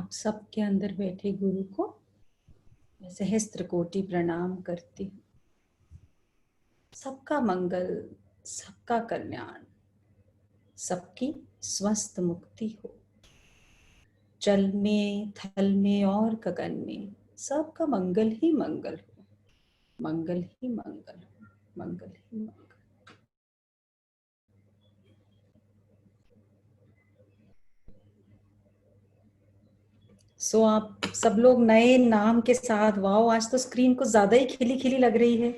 आप सबके अंदर बैठे गुरु को मैं सहस्त्र कोटि प्रणाम करती हूँ। सबका मंगल, सबका कल्याण, सबकी स्वस्थ मुक्ति हो। जल में, थल में और गगन में सबका मंगल ही मंगल हो, मंगल ही मंगल हो, मंगल ही मंगल। सो आप सब लोग नए नाम के साथ, वाओ आज तो स्क्रीन को ज्यादा ही खिली खिली लग रही है।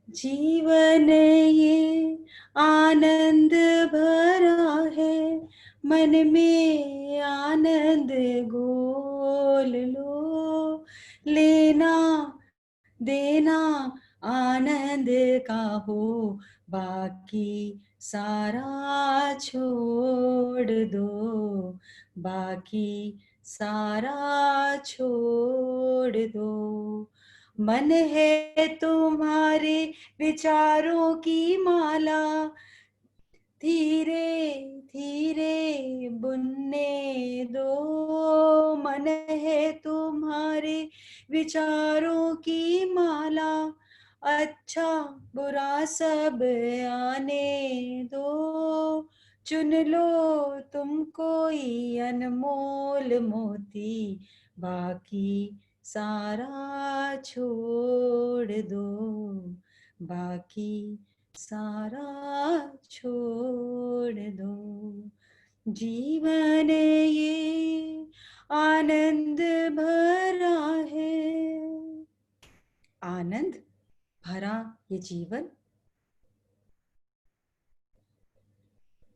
जीवन ये आनंद भरा है, मन में आनंद घोल लो, लेना देना आनंद का हो, बाकी सारा छोड़ दो, बाकी सारा छोड़ दो। मन है तुम्हारे विचारों की माला, धीरे धीरे बुनने दो। मन है तुम्हारे विचारों की माला, अच्छा बुरा सब आने दो। चुन लो तुम कोई अनमोल मोती, बाकी सारा छोड़ दो, बाकी सारा छोड़ दो। जीवन ये आनंद भरा है, आनंद भरा ये जीवन।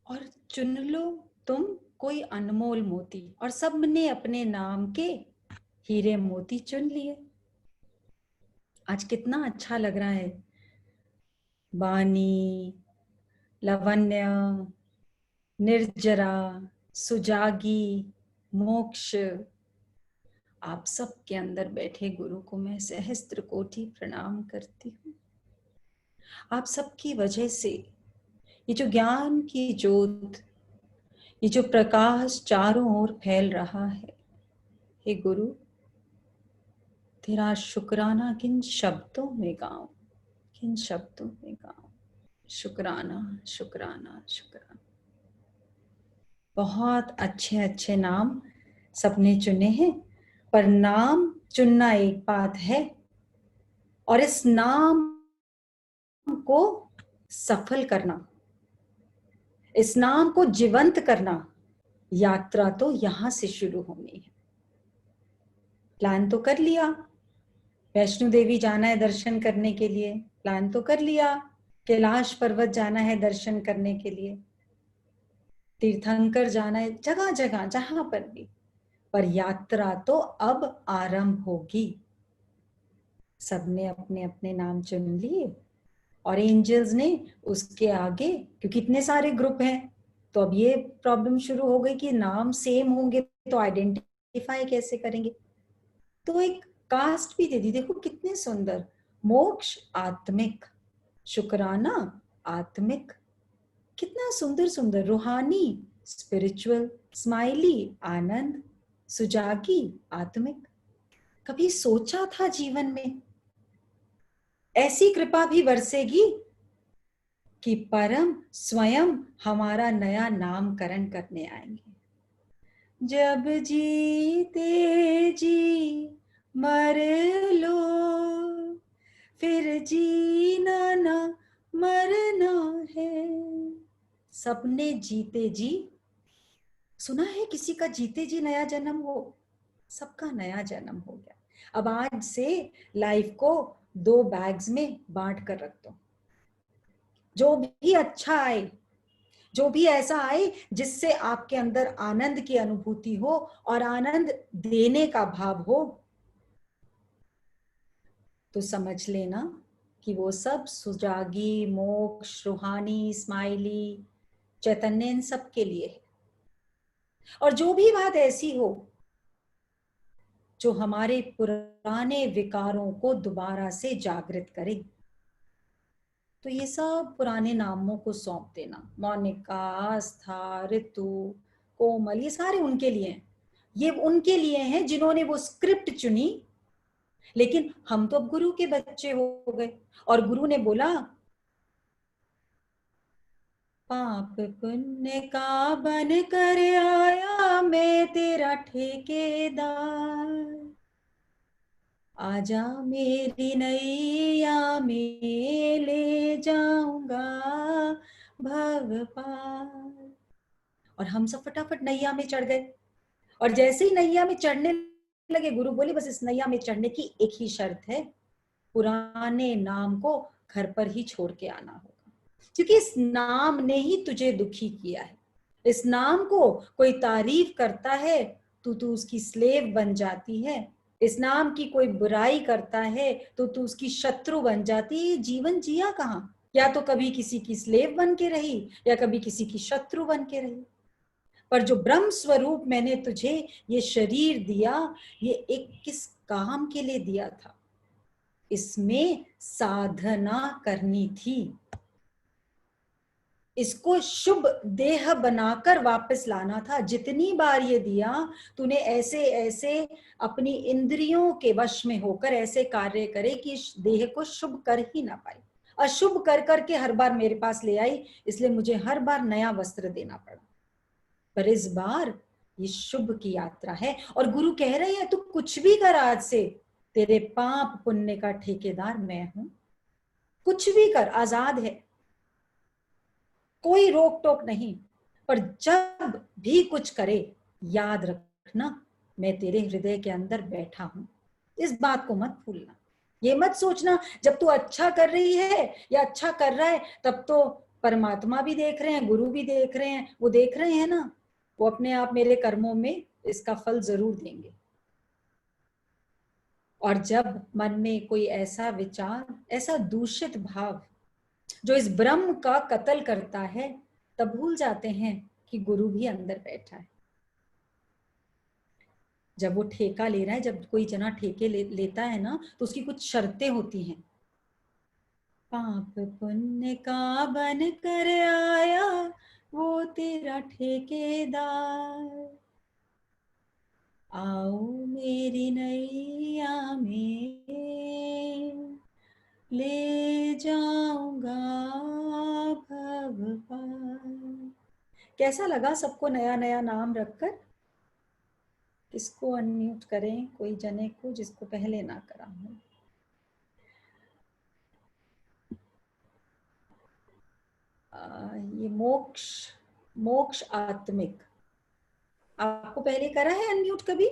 और चुन लो तुम कोई अनमोल मोती, और सबने अपने नाम के हीरे मोती चुन लिए। आज कितना अच्छा लग रहा है। वाणी, लावण्य, निर्जरा, सुजागी, मोक्ष, आप सबके अंदर बैठे गुरु को मैं सहस्त्र कोटि प्रणाम करती हूँ। आप सबकी वजह से ये जो ज्ञान की ज्योत, ये जो प्रकाश चारों ओर फैल रहा है, हे गुरु तेरा शुक्राना किन शब्दों में गाऊं, किन शब्दों में गाऊं। शुक्राना शुक्राना शुक्राना। बहुत अच्छे अच्छे नाम सबने चुने हैं, पर नाम चुनना एक बात है और इस नाम को सफल करना, इस नाम को जीवंत करना, यात्रा तो यहां से शुरू होनी है। प्लान तो कर लिया, वैष्णो देवी जाना है दर्शन करने के लिए, प्लान तो कर लिया, कैलाश पर्वत जाना है दर्शन करने के लिए, तीर्थंकर जाना है, जगह जगह जहां पर भी, पर यात्रा तो अब आरंभ होगी। सबने अपने अपने नाम चुन लिए और एंजल्स ने उसके आगे, क्योंकि इतने सारे ग्रुप हैं तो अब ये प्रॉब्लम शुरू हो गई कि नाम सेम होंगे तो आइडेंटिफाई कैसे करेंगे। तो एक कास्ट भी दे दी, देखो कितने सुंदर। मोक्ष आत्मिक, शुक्राना आत्मिक, कितना सुंदर सुंदर। रूहानी स्पिरिचुअल, स्माइली आनंद, सुजागी आत्मिक। कभी सोचा था जीवन में ऐसी कृपा भी बरसेगी कि परम स्वयं हमारा नया नामकरण करने आएंगे। जब जीते जी मर लो, फिर जीना ना मरना है। सबने जीते जी, सुना है किसी का जीते जी नया जन्म हो? सबका नया जन्म हो गया। अब आज से लाइफ को 2 बैग्स में बांट कर रख दो। जो भी अच्छा आए, जो भी ऐसा आए जिससे आपके अंदर आनंद की अनुभूति हो और आनंद देने का भाव हो, तो समझ लेना कि वो सब सुजागी, मोक्ष, रूहानी, स्माइली, चैतन्य, इन सब के लिए है। और जो भी बात ऐसी हो जो हमारे पुराने विकारों को दोबारा से जागृत करे, तो ये सब पुराने नामों को सौंप देना। मोनिका, आस्था, ऋतु, कोमल, ये सारे उनके लिए हैं। ये उनके लिए हैं जिन्होंने वो स्क्रिप्ट चुनी, लेकिन हम तो अब गुरु के बच्चे हो गए और गुरु ने बोला पाप पुण्य का बन कर आया मैं तेरा ठेकेदार, आजा मेरी नैया में ले जाऊंगा भव पार। और हम सब फटाफट नैया में चढ़ गए। और जैसे ही नैया में चढ़ने लगे, गुरु बोले बस इस नैया में चढ़ने की एक ही शर्त है, पुराने नाम को घर पर ही छोड़ के आना होगा, क्योंकि इस नाम ने ही तुझे दुखी किया है। इस नाम को कोई तारीफ करता है तो तू उसकी स्लेव बन जाती है, इस नाम की कोई बुराई करता है तो तू उसकी शत्रु बन जाती है। जीवन जिया कहाँ? या तो कभी किसी की स्लेव बन के रही या कभी किसी की शत्रु बन के रही। पर जो ब्रह्म स्वरूप मैंने तुझे ये शरीर दिया, ये एक किस काम के लिए दिया था? इसमें साधना करनी थी, इसको शुभ देह बनाकर वापस लाना था। जितनी बार ये दिया तूने ऐसे ऐसे अपनी इंद्रियों के वश में होकर ऐसे कार्य करे कि इस देह को शुभ कर ही ना पाई, अशुभ कर करके हर बार मेरे पास ले आई, इसलिए मुझे हर बार नया वस्त्र देना पड़ा। पर इस बार ये शुभ की यात्रा है और गुरु कह रहे हैं तू कुछ भी कर, आज से तेरे पाप पुण्य का ठेकेदार मैं हूं, कुछ भी कर, आजाद है, कोई रोक टोक नहीं। पर जब भी कुछ करे याद रखना मैं तेरे हृदय के अंदर बैठा हूं, इस बात को मत भूलना। ये मत सोचना जब तू अच्छा कर रही है या अच्छा कर रहा है तब तो परमात्मा भी देख रहे हैं, गुरु भी देख रहे हैं, वो देख रहे हैं ना, वो अपने आप मेरे कर्मों में इसका फल जरूर देंगे। और जब मन में कोई ऐसा विचार, ऐसा दूषित भाव जो इस ब्रह्म का कत्ल करता है, तब भूल जाते हैं कि गुरु भी अंदर बैठा है। जब वो ठेका ले रहा है, जब कोई जना ठेके लेता है ना, तो उसकी कुछ शर्तें होती हैं। पाप पुण्य का बन कर आया वो तेरा ठेकेदार, आओ मेरी नैया में ले जाऊंगा भव पार। कैसा लगा सबको नया नया नाम रखकर? किसको अनम्यूट करें, कोई जने को जिसको पहले ना करा हो। ये मोक्ष, मोक्ष आत्मिक, आपको पहले करा है अनम्यूट कभी?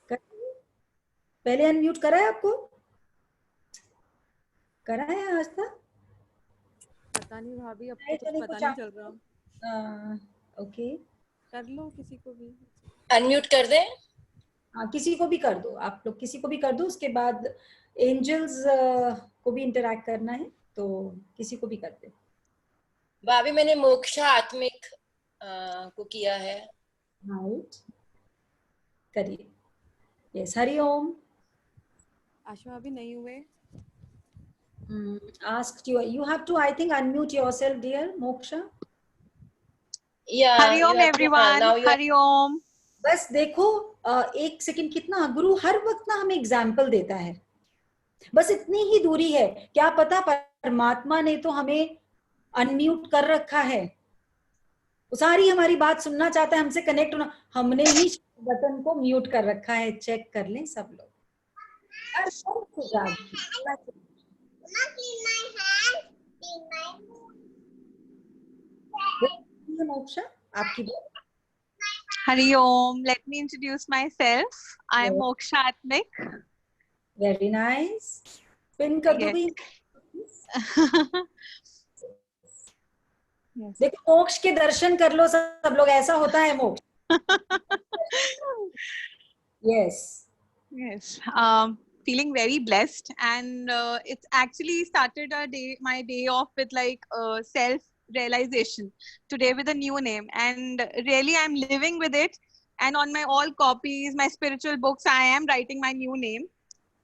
पहले अनम्यूट करा है आपको? करा है आज तक? पता नहीं भाभी, अब तो कुछ पता नहीं चल रहा। ओके, कर लो किसी को भी अनम्यूट कर दें। हाँ किसी को भी कर दो, आप लोग किसी को भी कर दो। उसके बाद एंजल्स को भी इंटरैक्ट करना है तो किसी को भी कर दे। भाभी मैंने मोक्षा आत्मिक को किया है। राइट, करिए। यस, हरि ओम। आशा अभी नहीं हुए। Asked you have to, I think, unmute yourself, dear Moksha. Yeah, Hari Om everyone, Hari Om. बस देखो एक सेकंड, कितना गुरु हर वक्त ना हमें एग्जाम्पल देता है, बस इतनी ही दूरी है। क्या पता परमात्मा ने तो हमें अनम्यूट कर रखा है, वो सारी हमारी बात सुनना चाहता है, हमसे कनेक्ट होना, हमने ही बटन को म्यूट कर रखा है। चेक कर लें सब लोग। मोक्षा आपकी बात। Hari Om. Let me introduce myself. I am Moksha Atmik. Very nice. Pin कर दो भी। देखो मोक्ष के दर्शन कर लो सब लोग, ऐसा होता है मोक्ष। Yes Yes. Feeling very blessed, and it's actually started my day off with like self-realization today with a new name, and really I'm living with it. And on my all copies, my spiritual books, I am writing my new name.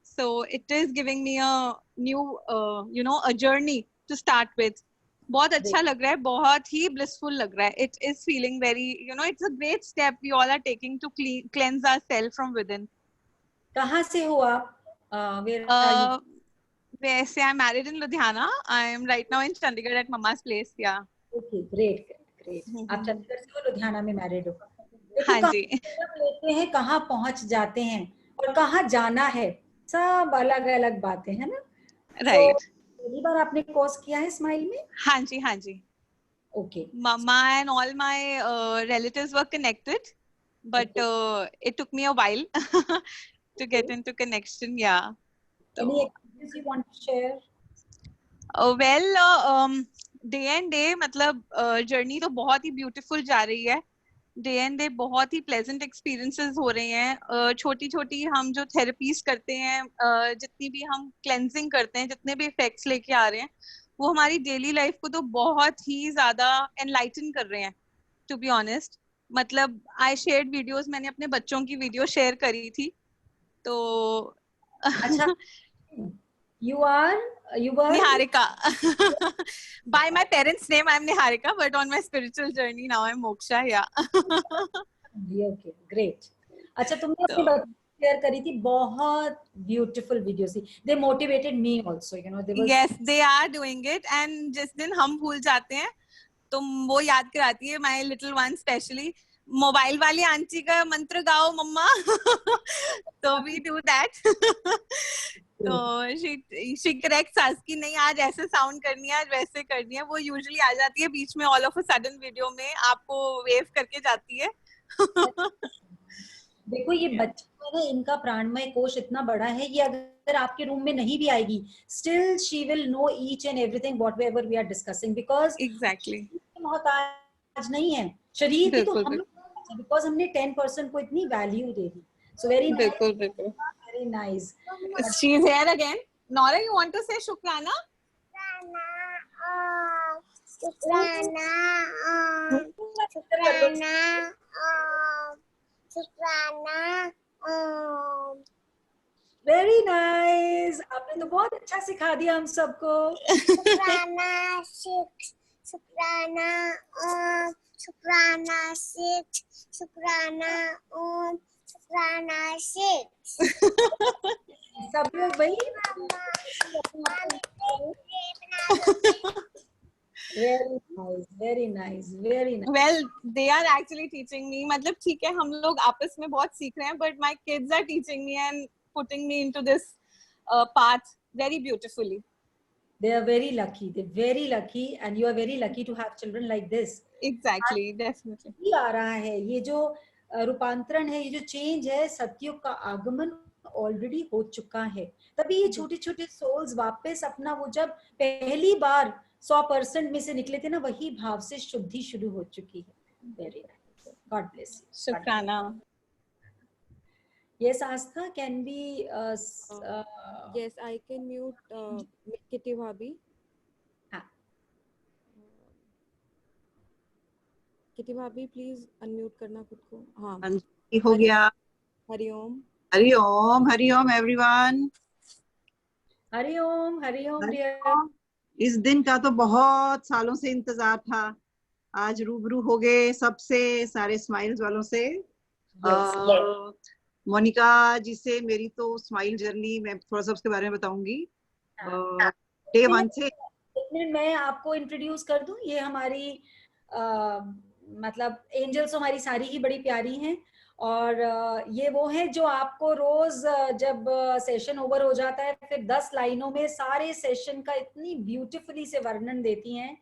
So it is giving me a new, a journey to start with. बहुत अच्छा लग रहा है, बहुत ही blissful लग रहा है. It is feeling very, it's a great step we all are taking to cleanse ourselves from within. कहाँ से हो आप? Where are you? वैसे I'm married in Ludhiana. I am right now in Chandigarh at Mama's place. Yeah. Okay, great. आप चंडीगढ़ से हो, लुधियाना में married हो. देखो हाँ कहाँ जी. step लेते हैं, कहाँ पहुंच जाते हैं और कहाँ जाना है, सब अलग अलग बातें हैं ना. Right. पहली बार आपने कोर्स किया है स्माइल में? हाँ जी, हाँ जी. Okay. Mama and all my relatives were connected, but it took me a while to get into connection. Yeah. Any experience you want to share? Day and day मतलब journey तो बहुत ही beautiful जा रही है. Day and day बहुत ही pleasant experiences हो रहे हैं. छोटी छोटी हम जो थेरेपीज करते हैं, जितनी भी हम क्लेंजिंग करते हैं, जितने भी इफेक्ट्स लेके आ रहे हैं, वो हमारी डेली लाइफ को तो बहुत ही ज्यादा एनलाइटन कर रहे हैं, टू बी ऑनेस्ट. मतलब आई शेयर्ड वीडियोस, मैंने अपने बच्चों की वीडियो शेयर करी थी. तो अच्छा. You were Niharika. By my parents' name, I'm Niharika, but on my spiritual journey now I'm Moksha. Yeah. Okay, great. अच्छा, तुमने अपने बच्चों शेयर करी थी, बहुत ब्यूटीफुल वीडियोस थी. They motivated me also, they was. Yes, they are doing it. And जिस दिन हम भूल जाते हैं, तो वो याद कराती है, my little one specially, mobile वाली आंटी का मंत्र गाओ मम्मा. तो we do that. तो she corrects us कि नहीं आज ऐसे साउंड करनी है, आज वैसे करनी है. वो यूजुअली आ जाती है बीच में all of a sudden video में, आपको वेव करके जाती है. देखो ये बच्चे है ना, इनका प्राणमय कोश इतना बड़ा है, ये अगर आपके रूम में नहीं भी आएगी, still she will know each and everything whatever we are discussing, because exactly मोहताज नहीं है शरीर की, तो हम बिकॉज हमने 10% को इतनी वैल्यू दे दी. सो वेरी बिल्कुल बिल्कुल. Very nice. She is here again. Nora, you want to say Shukrana? Shukrana. Shukrana. Shukrana. Very nice. आपने तो बहुत अच्छा सिखा दिया हम सबको. Shukrana. Shukrana. Shukrana. Shukrana. Shukrana. सब लोग भाई. Very nice. Well, they are actually teaching me. मतलब ठीक है, हम लोग आपस में बहुत सीख रहे हैं, but my kids are teaching me and putting me into this path very beautifully. They are very lucky. They're very lucky, and you are very lucky to have children like this. Exactly, definitely. ये आ रहा है, ये जो रूपांतरण है, ये जो change है, सतयुग का आगमन ऑलरेडी हो चुका है. तभी ये छोटे छोटे सोल्स वापस अपना, वो जब पहली बार 100% में से निकले थे ना, वही भाव से शुद्धि शुरू हो चुकी है. Very nice. God bless you. शुक्राना. Yes, Astha, can we yes, I can mute Kitty Bhabhi. Kitty भाभी प्लीज अनम्यूट करना खुद को. हाँ हो गया. हरिओम. हरिओम. हरिओम एवरीवन. हरिओम. हरिओम डियर. इस दिन का तो बहुत सालों से इंतजार था. आज रूबरू हो गए सबसे, सारे स्माइल्स वालों से. मोनिका जी से मेरी तो स्माइल जर्नी, मैं थोड़ा सा उसके बारे में बताऊंगी. डे 1 से. मैं आपको इंट्रोड्यूस कर दूं. ये हमारी मतलब एंजल्स हमारी सारी ही बड़ी प्यारी हैं, और ये वो है जो आपको रोज जब सेशन ओवर हो जाता है, फिर 10 लाइनों में सारे सेशन का इतनी ब्यूटीफुली से वर्णन देती हैं,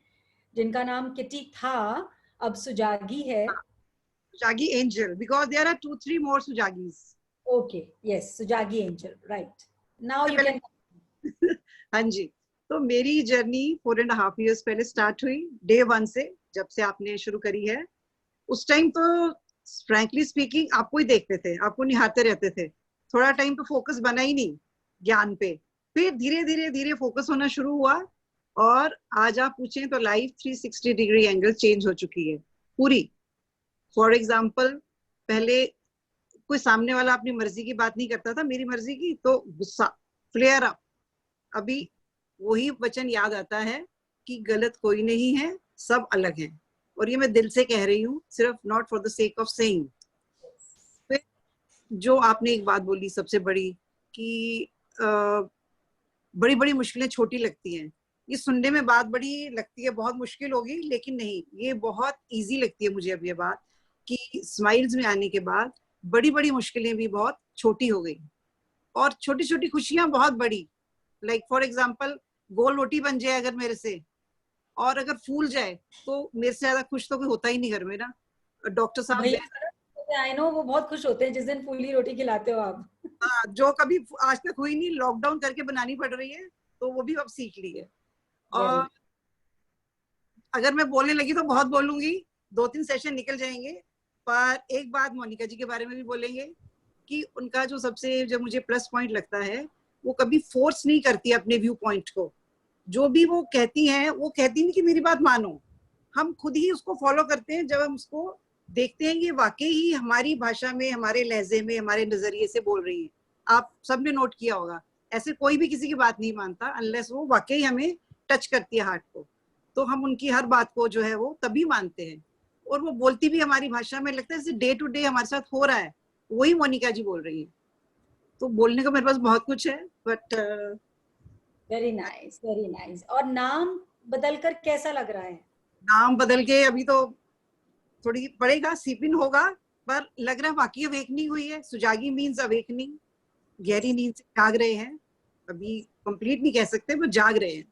जिनका नाम किटी था, अब सुजागी है. Sujagi angel, because there are 2-3 more Sujagis. Okay, yes, Sujagi angel, right. Now you can. हाँ जी. तो मेरी जर्नी 4.5 years पहले स्टार्ट हुई, डे 1 से, जब से आपने शुरू करी है. उस टाइम तो फ्रैंकली स्पीकिंग आपको ही देखते थे, आपको निहारते रहते थे. थोड़ा टाइम तो फोकस बना ही नहीं ज्ञान पे. फिर धीरे धीरे धीरे फोकस होना शुरू हुआ, और आज आप पूछें तो लाइफ 360 डिग्री एंगल चेंज हो चुकी है पूरी. फॉर एग्जाम्पल, पहले कोई सामने वाला अपनी मर्जी की बात नहीं करता था, मेरी मर्जी की, तो गुस्सा, फ्लेयर अप. अभी वही वचन याद आता है कि गलत कोई नहीं है, सब अलग हैं। और ये मैं दिल से कह रही हूँ, सिर्फ not for the sake of saying. जो आपने एक बात बोली सबसे बड़ी कि बड़ी बड़ी मुश्किलें छोटी लगती हैं, ये सुनने में बात बड़ी लगती है, बहुत मुश्किल होगी, लेकिन नहीं, ये बहुत इजी लगती है मुझे अब ये बात कि स्माइल्स में आने के बाद बड़ी बड़ी मुश्किलें भी बहुत छोटी हो गई और छोटी छोटी खुशियां बहुत बड़ी। लाइक फॉर एग्जाम्पल, गोल रोटी बन जाए अगर मेरे से, और अगर फूल जाए तो मेरे से ज्यादा खुश तो कोई होता ही नहीं घर में ना। डॉक्टर साहब, आई नो, वो बहुत खुश होते हैं जिस दिन फूली रोटी खिलाते हो आप। हाँ, जो कभी आज तक हुई नहीं, लॉकडाउन करके बनानी पड़ रही है, तो वो भी अब सीख ली है। और अगर मैं बोलने लगी तो बहुत बोलूंगी, 2-3 सेशन निकल जाएंगे, पर एक बात मोनिका जी के बारे में भी बोलेंगे कि उनका जो सबसे जो मुझे प्लस पॉइंट लगता है, वो कभी फोर्स नहीं करती अपने व्यू पॉइंट को। जो भी वो कहती हैं, वो कहती नहीं कि मेरी बात मानो, हम खुद ही उसको फॉलो करते हैं जब हम उसको देखते हैं कि वाकई ही हमारी भाषा में, हमारे लहजे में, हमारे नजरिए से बोल रही है। आप सबने नोट किया होगा, ऐसे कोई भी किसी की बात नहीं मानता अनलेस वो वाकई हमें टच करती है हार्ट को, तो हम उनकी हर बात को जो है वो तभी मानते हैं। और वो बोलती भी हमारी भाषा में, लगता है जैसे डे टू डे हमारे साथ हो रहा है, वही मोनिका जी बोल रही है। तो बोलने को मेरे पास बहुत कुछ है, but very nice, very nice. और नाम बदलकर कैसा लग रहा है? नाम बदल के अभी तो थोड़ी पड़ेगा, सीपिन होगा, पर लग रहा है वाकई अवेकनिंग हुई है। सुजागी मीन्स अवेकनिंग, गहरी नींद से जाग रहे हैं। अभी कंप्लीट नहीं कह सकते, पर जाग रहे हैं,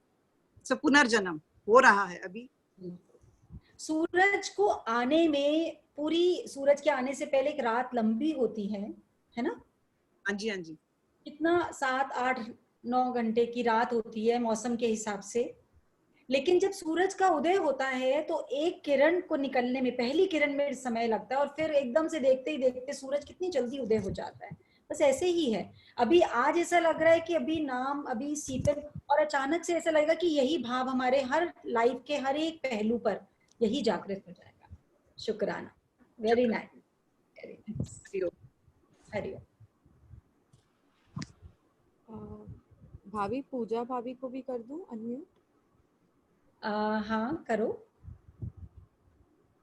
सब पुनर्जन्म हो रहा है अभी। सूरज को आने में, पूरी सूरज के आने से पहले एक रात लंबी होती है ना? हाँ जी, हाँ जी। कितना 7-8-9 घंटे की रात होती है मौसम के हिसाब से। लेकिन जब सूरज का उदय होता है तो एक किरण को निकलने में, पहली किरण में समय लगता है, और फिर एकदम से देखते ही देखते सूरज कितनी जल्दी उदय हो जाता है। बस ऐसे ही है। अभी आज ऐसा लग रहा है कि अभी नाम, अभी सीपन, और अचानक से ऐसा लगेगा कि यही भाव हमारे हर लाइफ के हर एक पहलू पर यही जागृत हो जाएगा। शुक्राना, very nice, very nice. Hariom. भाभी, पूजा भाभी को भी कर दूं अनम्यूट? हाँ करो।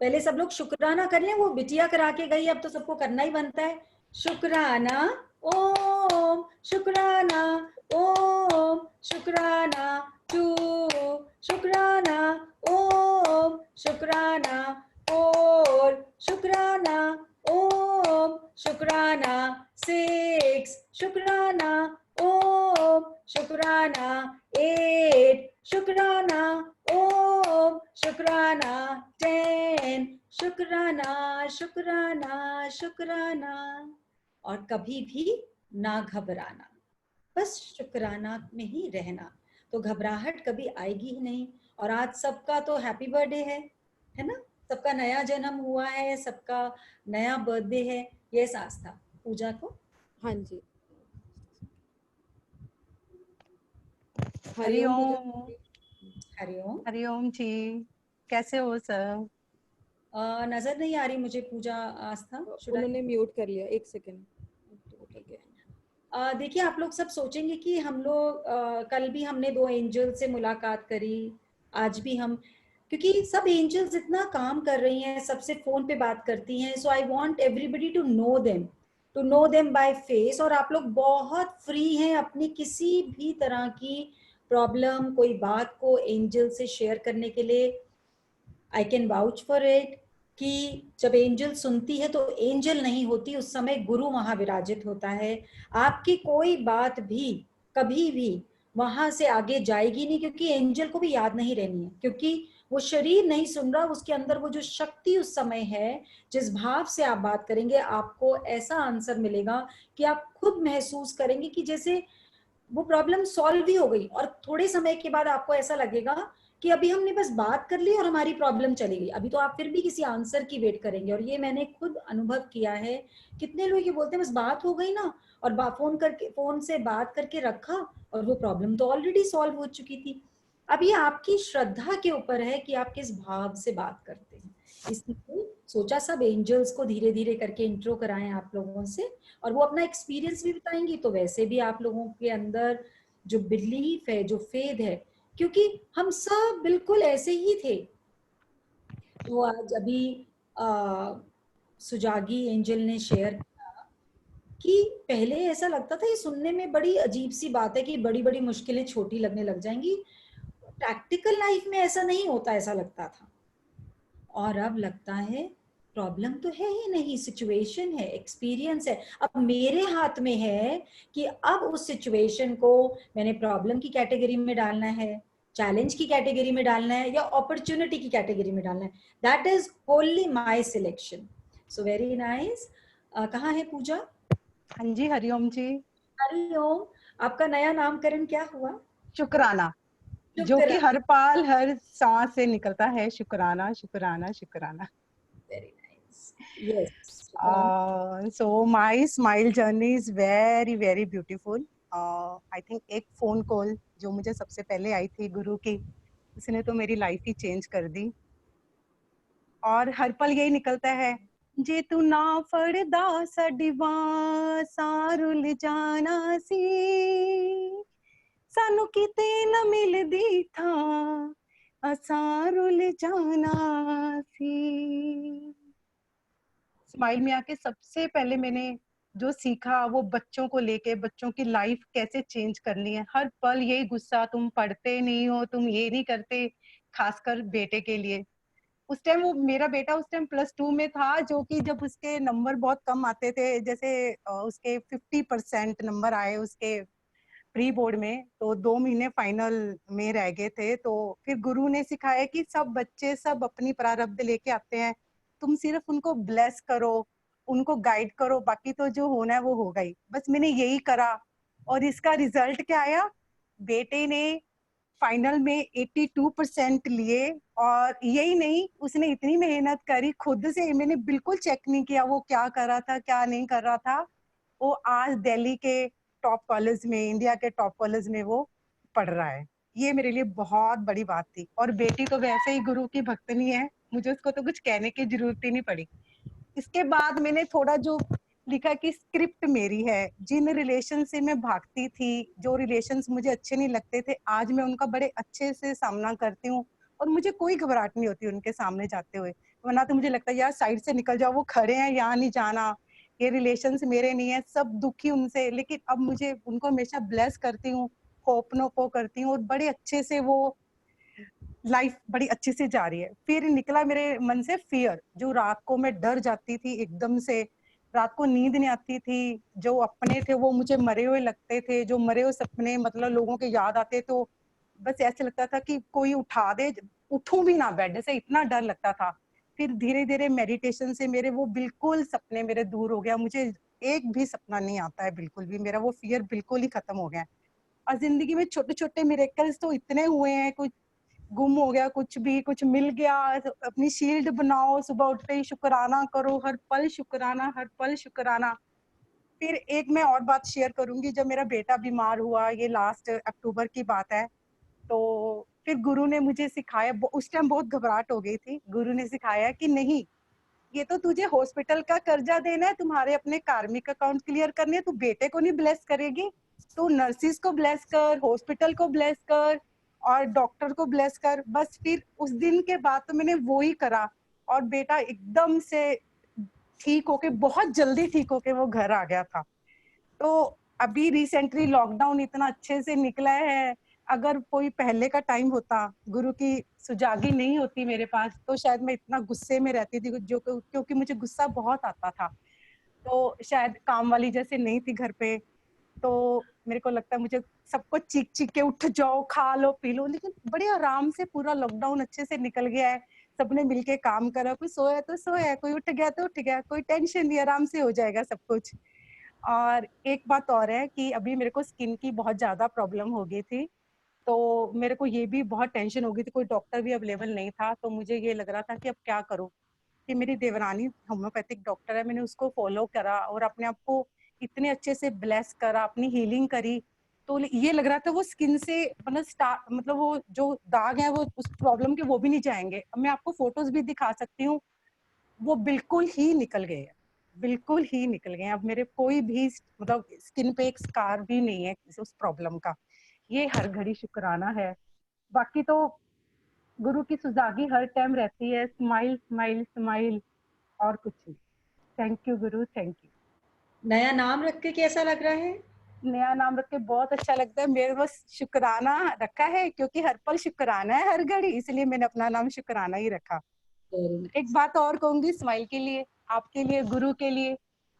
पहले सब लोग शुक्राना कर लें, वो बिटिया करा के गई, अब तो सबको करना ही बनता है। शुक्राना ओम, शुक्राना ओम, शुक्राना टू, शुक्राना ओम, शुक्राना फोर, शुक्राना ओम, शुक्राना 6, शुक्राना ओम, शुक्राना 8, शुक्राना ओम, शुक्राना 10, शुक्राना शुक्राना शुक्राना। और कभी भी ना घबराना, बस शुक्राना में ही रहना, तो घबराहट कभी आएगी ही नहीं। और आज सबका तो हैप्पी बर्थडे है ना? सबका नया जन्म हुआ है, सबका नया बर्थडे है। ये आस्था पूजा को। हाँ जी। हरिओम। हरिओम। हरिओम जी, कैसे हो सर? नजर नहीं आ रही मुझे पूजा आस्था। उन्होंने म्यूट कर लिया, 1 सेकेंड। देखिए, आप लोग सब सोचेंगे कि हम लोग कल भी हमने 2 एंजल से मुलाकात करी, आज भी हम, क्योंकि सब एंजल्स इतना काम कर रही हैं, सबसे फोन पे बात करती हैं। So I want everybody to know them by face. और आप लोग बहुत फ्री हैं अपनी किसी भी तरह की प्रॉब्लम, कोई बात को एंजल से शेयर करने के लिए। I can vouch for it कि जब एंजल सुनती है तो एंजल नहीं होती, उस समय गुरु वहां विराजित होता है। आपकी कोई बात भी कभी भी वहां से आगे जाएगी नहीं, क्योंकि एंजल को भी याद नहीं रहनी है, क्योंकि वो शरीर नहीं सुन रहा, उसके अंदर वो जो शक्ति उस समय है, जिस भाव से आप बात करेंगे आपको ऐसा आंसर मिलेगा कि आप खुद महसूस करेंगे कि जैसे वो प्रॉब्लम सॉल्व भी हो गई। और थोड़े समय के बाद आपको ऐसा लगेगा कि अभी हमने बस बात कर ली और हमारी प्रॉब्लम चली गई। अभी तो आप फिर भी किसी आंसर की वेट करेंगे, और ये मैंने खुद अनुभव किया है। कितने लोग ये बोलते हैं बस बात हो गई ना, और फोन से बात करके रखा और वो प्रॉब्लम तो ऑलरेडी सॉल्व हो चुकी थी। अब ये आपकी श्रद्धा के ऊपर है कि आप किस भाव से बात करते हैं। इसलिए सोचा सब एंजल्स को धीरे धीरे करके इंट्रो कराएं आप लोगों से, और वो अपना एक्सपीरियंस भी बताएंगी, तो वैसे भी आप लोगों के अंदर जो बिलीफ है, जो फेथ है क्योंकि हम सब बिल्कुल ऐसे ही थे। तो आज अभी सुजागी एंजल ने शेयर किया कि पहले ऐसा लगता था, ये सुनने में बड़ी अजीब सी बात है कि बड़ी बड़ी मुश्किलें छोटी लगने लग जाएंगी, प्रैक्टिकल लाइफ में ऐसा नहीं होता, ऐसा लगता था। और अब लगता है प्रॉब्लम तो है ही नहीं, सिचुएशन है, एक्सपीरियंस है। अब मेरे हाथ में है कि अब उस सिचुएशन को मैंने प्रॉब्लम की कैटेगरी में डालना है, चैलेंज की कैटेगरी में डालना है, या अपॉर्चुनिटी की कैटेगरी में डालना है। That is होनली my selection. So very nice. कहाँ है पूजा? हाँ जी, हरिओम जी। हरिओम। आपका नया नामकरण क्या हुआ? शुक्राना, जो कि हर पाल हर सांस से निकलता है। शुक्राना शुक्राना शुक्राना। Very nice. Yes. So my smile journey is very very beautiful. I think एक फोन कॉल जो मुझे सबसे पहले आई थी गुरु की, उसने तो मेरी लाइफ ही चेंज कर दी। और हर पल यही निकलता है, जे तू ना फड़दा साडी बांह सारुल जाना सी, सानू किते न मिलदी था असारुल जाना सी। स्माइल में आके सबसे पहले मैंने जो सीखा वो बच्चों को लेके, बच्चों की लाइफ कैसे चेंज करनी है। हर पल यही गुस्सा, तुम पढ़ते नहीं हो, तुम ये नहीं करते, खासकर बेटे के लिए। उस टाइम वो मेरा बेटा उस टाइम +2 में था, जो कि जब उसके नंबर बहुत कम आते थे, जैसे उसके 50% नंबर आए उसके प्री बोर्ड में, तो 2 महीने फाइनल में रह गए थे। तो फिर गुरु ने सिखाया कि सब बच्चे सब अपनी प्रारब्ध लेके आते हैं, तुम सिर्फ उनको ब्लेस करो, उनको गाइड करो, बाकी तो जो होना है वो होगा ही। बस मैंने यही करा और इसका रिजल्ट क्या आया, बेटे ने फाइनल में 82% लिए। और यही नहीं, उसने इतनी मेहनत करी खुद से, मैंने बिल्कुल चेक नहीं किया वो क्या कर रहा था क्या नहीं कर रहा था। वो आज दिल्ली के टॉप कॉलेज में, इंडिया के टॉप कॉलेज में वो पढ़ रहा है। ये मेरे लिए बहुत बड़ी बात थी। और बेटी तो वैसे ही गुरु की भक्तनी है, मुझे उसको तो कुछ कहने की जरूरत ही नहीं पड़ी। इसके बाद मैंने थोड़ा जो लिखा कि स्क्रिप्ट मेरी है, जिन रिलेशन से मैं भागती थी, जो रिलेशंस मुझे अच्छे नहीं लगते थे, आज मैं उनका बड़े अच्छे से सामना करती हूँ और मुझे कोई घबराहट नहीं होती उनके सामने जाते हुए। वरना तो मुझे लगता है यार साइड से निकल जाओ, वो खड़े हैं, यहाँ नहीं जाना, ये रिलेशंस मेरे नहीं है, सब दुखी उनसे। लेकिन अब मुझे उनको हमेशा ब्लेस करती हूँ, होपनो को करती हूँ, और बड़े अच्छे से वो लाइफ बड़ी अच्छे से जा रही है। फिर निकला मेरे मन से फियर, जो रात को मैं डर जाती थी एकदम से, रात को नींद नहीं आती थी, जो अपने थे वो मुझे मरे हुए लगते थे, जो मरे हुए सपने मतलब लोगों के याद आते, तो बस ऐसे लगता था कि कोई उठा दे, उठूं भी ना बेड से, इतना डर लगता था। फिर धीरे धीरे मेडिटेशन से मेरे वो बिल्कुल सपने मेरे दूर हो गया, मुझे एक भी सपना नहीं आता है बिल्कुल भी, मेरा वो फियर बिल्कुल ही खत्म हो गया। और जिंदगी में छोटे छोटे मिरेकल्स तो इतने हुए हैं, कुछ गुम हो गया, कुछ भी कुछ मिल गया, अपनी शील्ड बनाओ, सुबह उठते ही शुक्राना करो, हर पल शुक्राना, हर पल शुक्राना। फिर एक मैं और बात शेयर करूंगी, जब मेरा बेटा बीमार हुआ, ये लास्ट अक्टूबर की बात है, तो फिर गुरु ने मुझे सिखाया, उस टाइम बहुत घबराहट हो गई थी, गुरु ने सिखाया कि नहीं, ये तो तुझे हॉस्पिटल का कर्जा देना है, तुम्हारे अपने कार्मिक अकाउंट क्लियर करने हैं, तू बेटे को नहीं ब्लेस करेगी, तू नर्सिस को ब्लेस कर, हॉस्पिटल को ब्लेस कर और डॉक्टर को ब्लेस कर। बस फिर उस दिन के बाद तो मैंने वो ही करा और बेटा एकदम से ठीक होके, बहुत जल्दी ठीक होके वो घर आ गया था। तो अभी रिसेंटली लॉकडाउन इतना अच्छे से निकला है, अगर कोई पहले का टाइम होता, गुरु की सुजागी नहीं होती मेरे पास, तो शायद मैं इतना गुस्से में रहती थी, जो क्योंकि मुझे गुस्सा बहुत आता था। तो शायद काम वाली जैसे नहीं थी घर पे, तो मेरे को लगता है मुझे सबको चीख चीख के उठ जाओ, खा लो पी लो, लेकिन बड़े आराम से पूरा लॉकडाउन अच्छे से निकल गया है। सबने मिलके काम करा, कोई सोया तो सोया, कोई उठ गया तो उठ गया, कोई टेंशन नहीं, आराम से हो जाएगा सब कुछ। और एक बात और है कि अभी मेरे को स्किन की बहुत ज्यादा प्रॉब्लम हो गई थी, तो मेरे को ये भी बहुत टेंशन हो गई थी, कोई डॉक्टर भी अवेलेबल नहीं था, तो मुझे ये लग रहा था कि अब क्या करूं। कि मेरी देवरानी होम्योपैथिक डॉक्टर है, मैंने उसको फॉलो करा और अपने आप को इतने अच्छे से ब्लेस करा, अपनी हीलिंग करी, तो ये लग रहा था वो स्किन से मतलब वो जो दाग है वो उस प्रॉब्लम के वो भी नहीं जाएंगे। अब मैं आपको फोटोज भी दिखा सकती हूँ, वो बिल्कुल ही निकल गए हैं, बिल्कुल ही निकल गए हैं। अब मेरे कोई भी मतलब स्किन पे एक स्कार भी नहीं है उस प्रॉब्लम का। ये हर घड़ी शुक्राना है। बाकी तो गुरु की सुजागी हर टाइम रहती है, स्माइल स्माइल स्माइल, और कुछ नहीं। Thank you Guru, thank you. नया नाम रख के कैसा लग रहा है? नया नाम रख के बहुत अच्छा लगता है। मेरे को शुक्राना रखा है क्योंकि हर पल शुक्राना है हर घड़ी, इसलिए मैंने अपना नाम शुक्राना ही रखा। एक बात और कहूंगी स्माइल के लिए, आपके लिए, गुरु के लिए।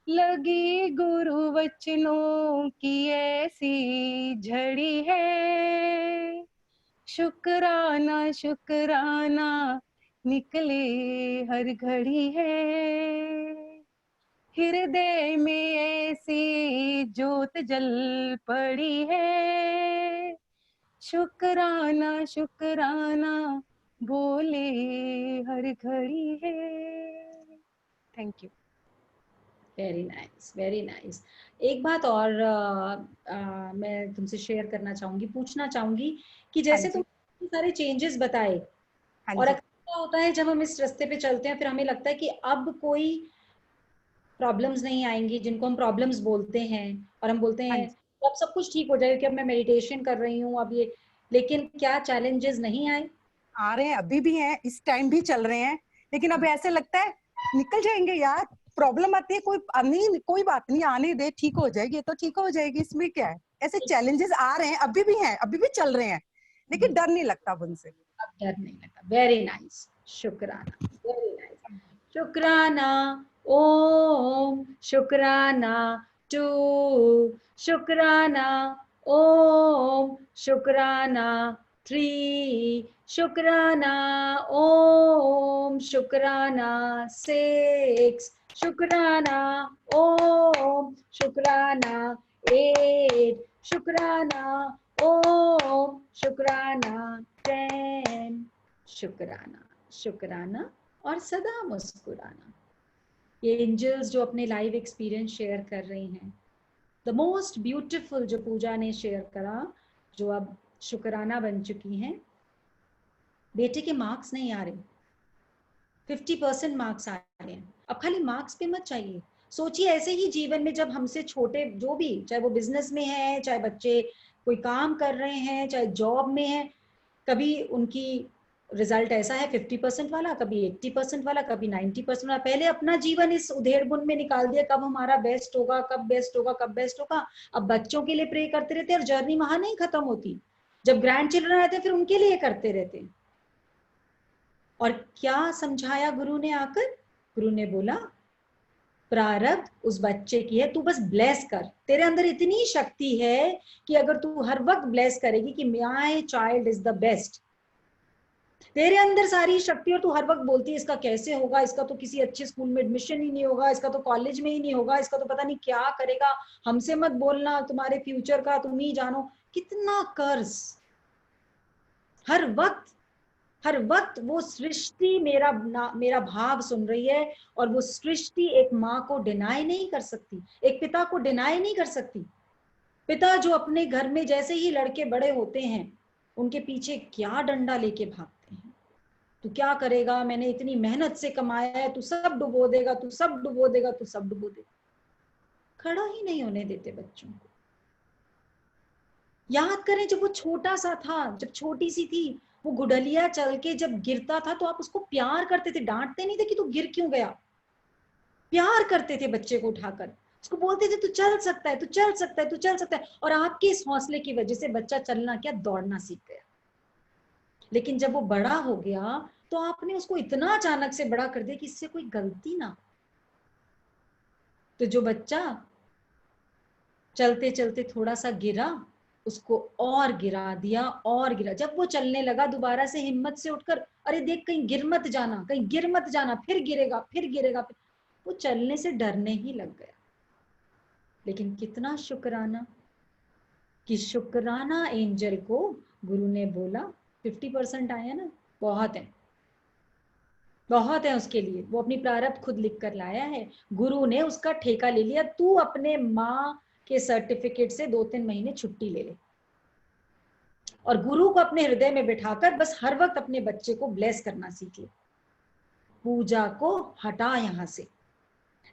लगी गुरु वचनों की ऐसी झड़ी है, शुक्राना शुक्राना निकले हर घड़ी है, हृदय में ऐसी ज्योत जल पड़ी है, शुक्राना शुक्राना बोले हर घड़ी है। Thank you. Very nice, very nice. एक बात और मैं तुमसे शेयर करना चाहूंगी, पूछना चाहूंगी कि जैसे हाँ जी, तुम सारे चेंजेस बताए, हाँ और जी, अक्सर क्या होता है जब हम इस रास्ते पे चलते हैं फिर हमें लगता है कि अब कोई प्रॉब्लम्स नहीं आएंगी, जिनको हम प्रॉब्लम्स बोलते हैं, और हम बोलते हाँ हैं जी। अब सब कुछ ठीक हो जाएगा कि अब मैं मेडिटेशन कर रही हूँ अब ये, लेकिन क्या चैलेंजेस नहीं आए? आ रहे हैं, अभी भी हैं, इस टाइम भी चल रहे हैं, लेकिन अब ऐसे लगता है निकल जाएंगे यार। प्रॉब्लम आती है, नहीं कोई बात नहीं, आने दे, ठीक हो जाएगी, तो ठीक हो जाएगी, इसमें क्या है। ऐसे चैलेंजेस आ रहे हैं, अभी भी हैं, अभी भी चल रहे हैं, लेकिन डर नहीं लगता अब उनसे। अब डर नहीं लगता। वेरी नाइस, शुक्राना, वेरी नाइस। शुक्राना ओम, शुक्राना टू, शुक्राना ओम, शुक्राना 3, शुक्राना ओम, शुक्राना 6, शुक्राना ओम, शुक्राना 8, शुक्राना ओम, शुक्राना 10, शुक्राना, शुक्राना और सदा मुस्कुराना। ये एंजल्स जो अपने लाइव एक्सपीरियंस शेयर कर रही हैं, द मोस्ट ब्यूटीफुल जो पूजा ने शेयर करा, जो अब शुक्राना बन चुकी हैं। बेटे के मार्क्स नहीं आ रहे, 50% मार्क्स आ रहे हैं। अब खाली मार्क्स पे मत चाहिए, सोचिए ऐसे ही जीवन में जब हमसे छोटे जो भी, चाहे वो बिजनेस में है, चाहे बच्चे कोई काम कर रहे हैं, चाहे जॉब में है, कभी उनकी रिजल्ट ऐसा है 50% वाला, कभी 80% वाला, कभी 90% वाला। पहले अपना जीवन इस उधेड़बुन में निकाल दिया, कब हमारा बेस्ट होगा, कब बेस्ट होगा, कब बेस्ट होगा। अब बच्चों के लिए प्रे करते रहते और जर्नी वहां नहीं खत्म होती, जब ग्रैंड चिल्ड्रन आते फिर उनके लिए करते रहते। और क्या समझाया गुरु ने आकर? गुरु ने बोला प्रारब्ध उस बच्चे की है, तू बस ब्लेस कर। तेरे अंदर इतनी शक्ति है कि अगर तू हर वक्त ब्लेस करेगी कि my child is the best, तेरे अंदर सारी शक्ति, और तू हर वक्त बोलती है इसका कैसे होगा, इसका तो किसी अच्छे स्कूल में एडमिशन ही नहीं होगा, इसका तो कॉलेज में ही नहीं होगा, इसका तो पता नहीं क्या करेगा, हमसे मत बोलना, तुम्हारे फ्यूचर का तुम ही जानो। कितना कर्ज, हर वक्त वो सृष्टि मेरा भाव सुन रही है, और वो सृष्टि एक माँ को डिनाई नहीं कर सकती, एक पिता को डिनाई नहीं कर सकती। पिता जो अपने घर में जैसे ही लड़के बड़े होते हैं, उनके पीछे क्या डंडा लेके भागते हैं, तू क्या करेगा, मैंने इतनी मेहनत से कमाया है, तू सब डुबो देगा, तू सब डुबो देगा, तू सब डुबो देगा। खड़ा ही नहीं होने देते बच्चों को। याद करें जब वो छोटा सा था, जब छोटी सी थी, वो गुडलिया चल के जब गिरता था तो आप उसको प्यार करते थे, डांटते नहीं थे कि तू गिर क्यों गया, प्यार करते थे बच्चे को उठाकर, उसको बोलते थे तू चल सकता है, तू चल सकता है, तू चल सकता है। और आपके इस हौसले की वजह से बच्चा चलना क्या, दौड़ना सीख गया। लेकिन जब वो बड़ा हो गया तो आपने उसको इतना अचानक से बड़ा कर दिया कि इससे कोई गलती ना। तो जो बच्चा चलते चलते थोड़ा सा गिरा, उसको और गिरा दिया, और गिरा। जब वो चलने लगा दोबारा से हिम्मत से उठकर, अरे देख कहीं गिर मत जाना, कहीं गिर मत जाना, फिर गिरेगा, फिर गिरेगा, वो चलने से डरने ही लग गया। लेकिन कितना शुक्राना कि शुक्राना एंजल को गुरु ने बोला 50% आया ना, बहुत है, बहुत है उसके लिए। वो अपनी प्रारब्ध खुद लिख कर लाया है, गुरु ने उसका ठेका ले लिया। तू अपने माँ के सर्टिफिकेट से 2-3 महीने छुट्टी ले ले, और गुरु को अपने हृदय में बिठाकर बस हर वक्त अपने बच्चे को ब्लेस करना सीख ले। पूजा को हटा यहां से।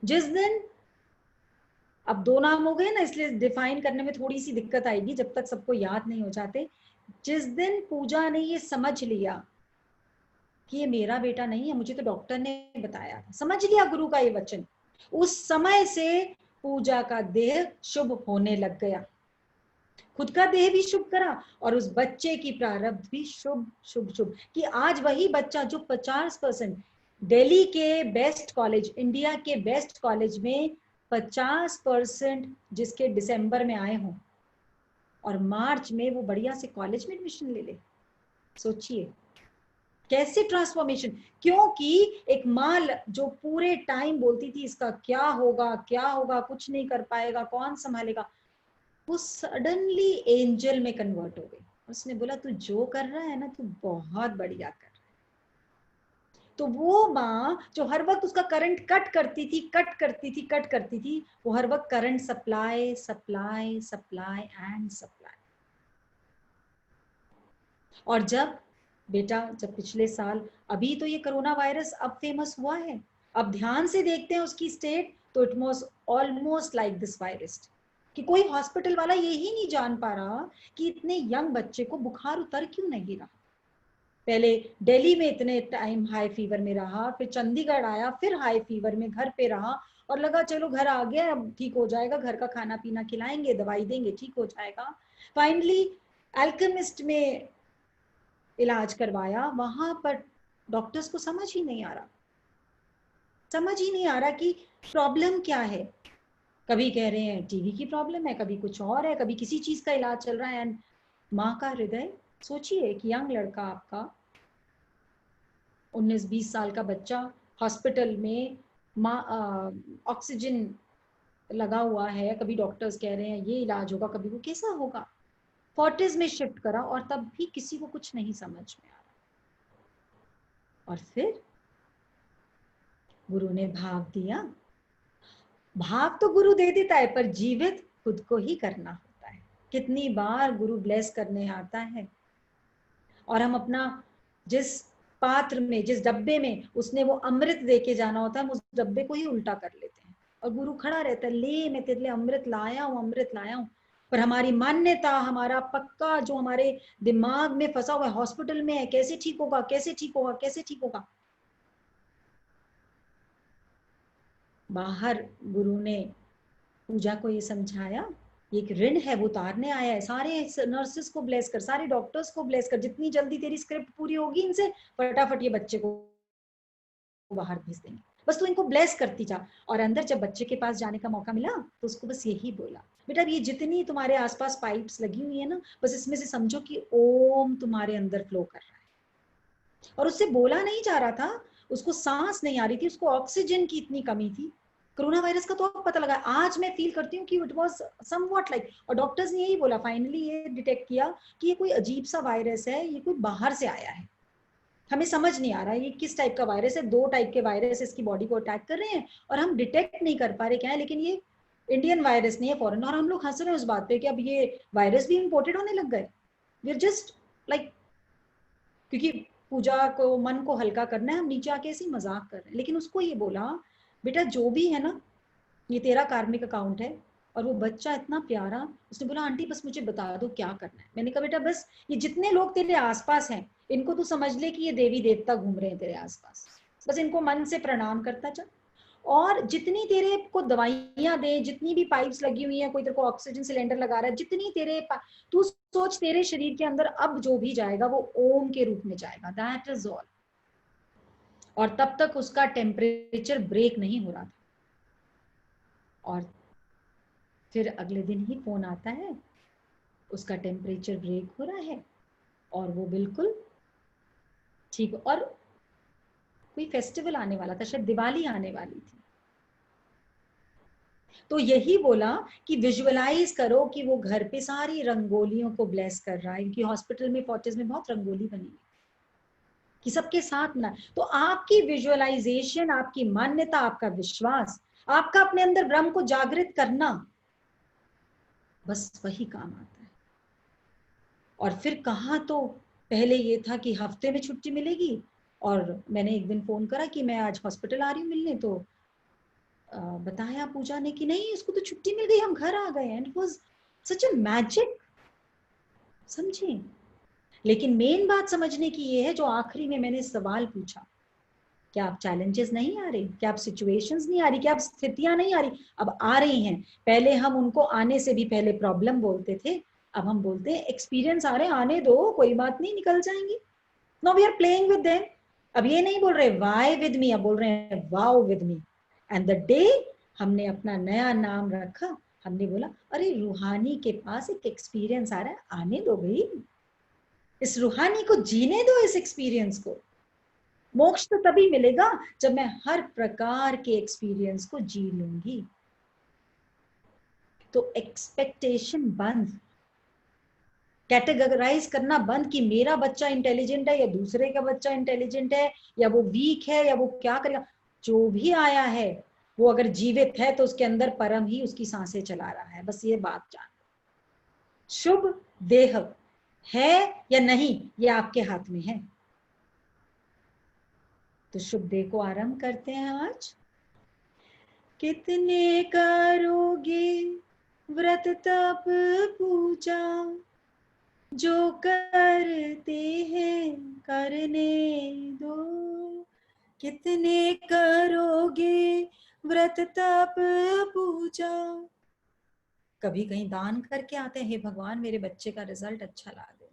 जिस दिन, अब 2 नाम हो गए ना, इसलिए डिफाइन करने में थोड़ी सी दिक्कत आएगी जब तक सबको याद नहीं हो जाते। जिस दिन पूजा ने ये समझ लिया कि ये मेरा बेटा नहीं है, मुझे तो डॉक्टर ने बताया था, समझ लिया गुरु का ये वचन, उस समय से पूजा का देह शुभ होने लग गया, खुद का देह भी शुभ करा और उस बच्चे की प्रारब्ध भी शुभ शुभ शुभ। कि आज वही बच्चा जो 50% दिल्ली के बेस्ट कॉलेज, इंडिया के बेस्ट कॉलेज में 50% जिसके दिसंबर में आए हों और मार्च में वो बढ़िया से कॉलेज में एडमिशन ले ले, सोचिए कैसे ट्रांसफॉर्मेशन। क्योंकि एक माँ जो पूरे टाइम बोलती थी इसका क्या होगा क्या होगा, कुछ नहीं कर पाएगा, कौन संभालेगा, वो सडनली एंजल में कन्वर्ट हो गई। उसने बोला तू जो कर रहा है ना तू बहुत बढ़िया कर रहा है। तो वो माँ जो हर वक्त उसका करंट कट करती थी, वो हर वक्त current supply supply supply and supply. और जब पिछले साल, अभी तो ये कोरोना वायरस अब फेमस हुआ है, अब ध्यान से देखते हैं उसकी स्टेट, तो it was almost like this virus, कि कोई हॉस्पिटल वाला यही नहीं जान पा रहा कि इतने यंग बच्चे को बुखार उतर क्यों नहीं रहा। पहले दिल्ली में इतने टाइम हाई फीवर में रहा, फिर चंडीगढ़ आया, फिर हाई फीवर में घर पे रहा और लगा चलो घर आ गया अब ठीक हो जाएगा, घर का खाना पीना खिलाएंगे, दवाई देंगे, ठीक हो जाएगा। फाइनली अल्केमिस्ट में इलाज करवाया, वहां पर डॉक्टर्स को समझ ही नहीं आ रहा कि प्रॉब्लम क्या है। कभी कह रहे हैं टीवी की प्रॉब्लम है, कभी कुछ और है, कभी किसी चीज का इलाज चल रहा है। एंड माँ का हृदय, सोचिए कि यंग लड़का आपका 19-20 साल का बच्चा हॉस्पिटल में ऑक्सीजन लगा हुआ है, कभी डॉक्टर्स कह रहे हैं ये इलाज होगा, कभी वो कैसा होगा। फोर्टिस में शिफ्ट करा और तब भी किसी को कुछ नहीं समझ में आ रहा। और फिर गुरु ने भाग दिया। भाग तो गुरु दे देता है पर जीवित खुद को ही करना होता है। कितनी बार गुरु ब्लेस करने आता है और हम अपना जिस पात्र में, जिस डब्बे में उसने वो अमृत देके जाना होता है, हम उस डब्बे को ही उल्टा कर लेते हैं और गुरु खड़ा रहता है, ले मैं तेरे लिए अमृत लाया हूं, अमृत लाया हूं। पर हमारी मान्यता, हमारा पक्का जो हमारे दिमाग में फंसा हुआ है, हॉस्पिटल में है, कैसे ठीक होगा, कैसे ठीक होगा, कैसे ठीक होगा। बाहर गुरु ने पूजा को ये समझाया, ये एक ऋण है वो उतारने आया है। सारे नर्सेस को ब्लेस कर, सारे डॉक्टर्स को ब्लेस कर, जितनी जल्दी तेरी स्क्रिप्ट पूरी होगी इनसे फटाफट ये बच्चे को बाहर भेज देंगे, बस तू इनको ब्लेस करती जा। और अंदर जब बच्चे के पास जाने का मौका मिला तो उसको बस यही बोला, बेटा ये जितनी तुम्हारे आसपास पाइप्स लगी हुई है ना, बस इसमें से समझो कि ओम तुम्हारे अंदर फ्लो कर रहा है। और उससे बोला नहीं जा रहा था, उसको सांस नहीं आ रही थी, उसको ऑक्सीजन की इतनी कमी थी। कोरोना वायरस का तो अब पता लगा, आज मैं फील करती हूँ कि इट वाज समवॉट लाइक, और डॉक्टर्स ने यही बोला, फाइनली ये डिटेक्ट किया कि ये कोई अजीब सा वायरस है, ये कोई बाहर से आया है, हमें समझ नहीं आ रहा है ये किस टाइप का वायरस है। 2 टाइप के वायरस इसकी बॉडी को अटैक कर रहे हैं और हम डिटेक्ट नहीं कर पा रहे क्या है, लेकिन ये इंडियन वायरस नहीं है, फॉरेन। और हम लोग हंस रहे हैं उस बात पे कि अब ये वायरस भी इंपोर्टेड होने लग गए। वी आर जस्ट लाइक, क्योंकि पूजा को, मन को हल्का करना है, हम नीचे आके ऐसे मजाक कर रहे हैं। लेकिन उसको ये बोला, बेटा जो भी है ना ये तेरा कार्मिक अकाउंट है। और वो बच्चा इतना प्यारा, उसने बोला आंटी बस मुझे बता दो क्या करना है। मैंने कहा बेटा बस ये जितने लोग तेरे आसपास हैं इनको तू समझ ले कि ये देवी देवता घूम रहे हैं तेरे आसपास, बस इनको मन से प्रणाम करता चल। और जितनी तेरे को दवाइयां दे, जितनी भी पाइप्स लगी हुई है, कोई तेरे को ऑक्सीजन सिलेंडर लगा रहा है, जितनी तेरे तू सोच तेरे शरीर के अंदर अब जो भी जाएगा वो ओम के रूप में जाएगा, दैट इज ऑल। और तब तक उसका टेम्परेचर ब्रेक नहीं हो रहा था। और फिर अगले दिन ही फोन आता है, उसका टेम्परेचर ब्रेक हो रहा है और वो बिल्कुल ठीक। और कोई फेस्टिवल आने वाला था, शायद दिवाली आने वाली थी, तो यही बोला कि विजुअलाइज करो कि वो घर पे सारी रंगोलियों को ब्लेस कर रहा है, क्योंकि हॉस्पिटल में फोर्टिस में बहुत रंगोली बनी है कि सबके साथ ना। तो आपकी विजुअलाइजेशन, आपकी मान्यता, आपका विश्वास, आपका अपने अंदर ब्रह्म को जागृत करना, बस वही काम आता है। और फिर कहा तो पहले ये था कि हफ्ते में छुट्टी मिलेगी, और मैंने एक दिन फोन करा कि मैं आज हॉस्पिटल आ रही हूँ मिलने, तो बताया पूजा ने कि नहीं उसको तो छुट्टी मिल गई, हम घर आ गए। And it was such a magic, समझे। लेकिन मेन बात समझने की ये है जो आखिरी में मैंने सवाल पूछा, क्या आप चैलेंजेस नहीं आ रही, क्या आप सिचुएशंस नहीं आ रही, क्या आप स्थितियां नहीं आ रही? अब आ रही हैं। पहले हम उनको आने से भी पहले प्रॉब्लम बोलते थे, अब हम बोलते हैं एक्सपीरियंस आ रहे हैं, आने दो, कोई बात नहीं, निकल जाएंगी। No we are playing with them. अब ये नहीं बोल रहे वाई विद मी, अब बोल रहे हैं wow with me. And the day हमने अपना नया नाम रखा, हमने बोला अरे रूहानी के पास एक एक्सपीरियंस आ रहा है, आने दो भाई, इस रूहानी को जीने दो, इस एक्सपीरियंस को। मोक्ष तो तभी मिलेगा जब मैं हर प्रकार के एक्सपीरियंस को जी लूंगी। तो एक्सपेक्टेशन बंद, कैटेगराइज करना बंद कि मेरा बच्चा इंटेलिजेंट है या दूसरे का बच्चा इंटेलिजेंट है या वो वीक है या वो क्या करेगा। जो भी आया है वो अगर जीवित है तो उसके अंदर परम ही उसकी सांसें चला रहा है, बस ये बात जान। शुभ देह है या नहीं ये आपके हाथ में है। तो शुभ देह को आरंभ करते हैं आज। कितने करोगे व्रत तप पूजा, जो करते हैं करने दो। कितने करोगे व्रत तप पूजा। कभी कहीं दान करके आते हैं, हे भगवान मेरे बच्चे का रिजल्ट अच्छा ला दे।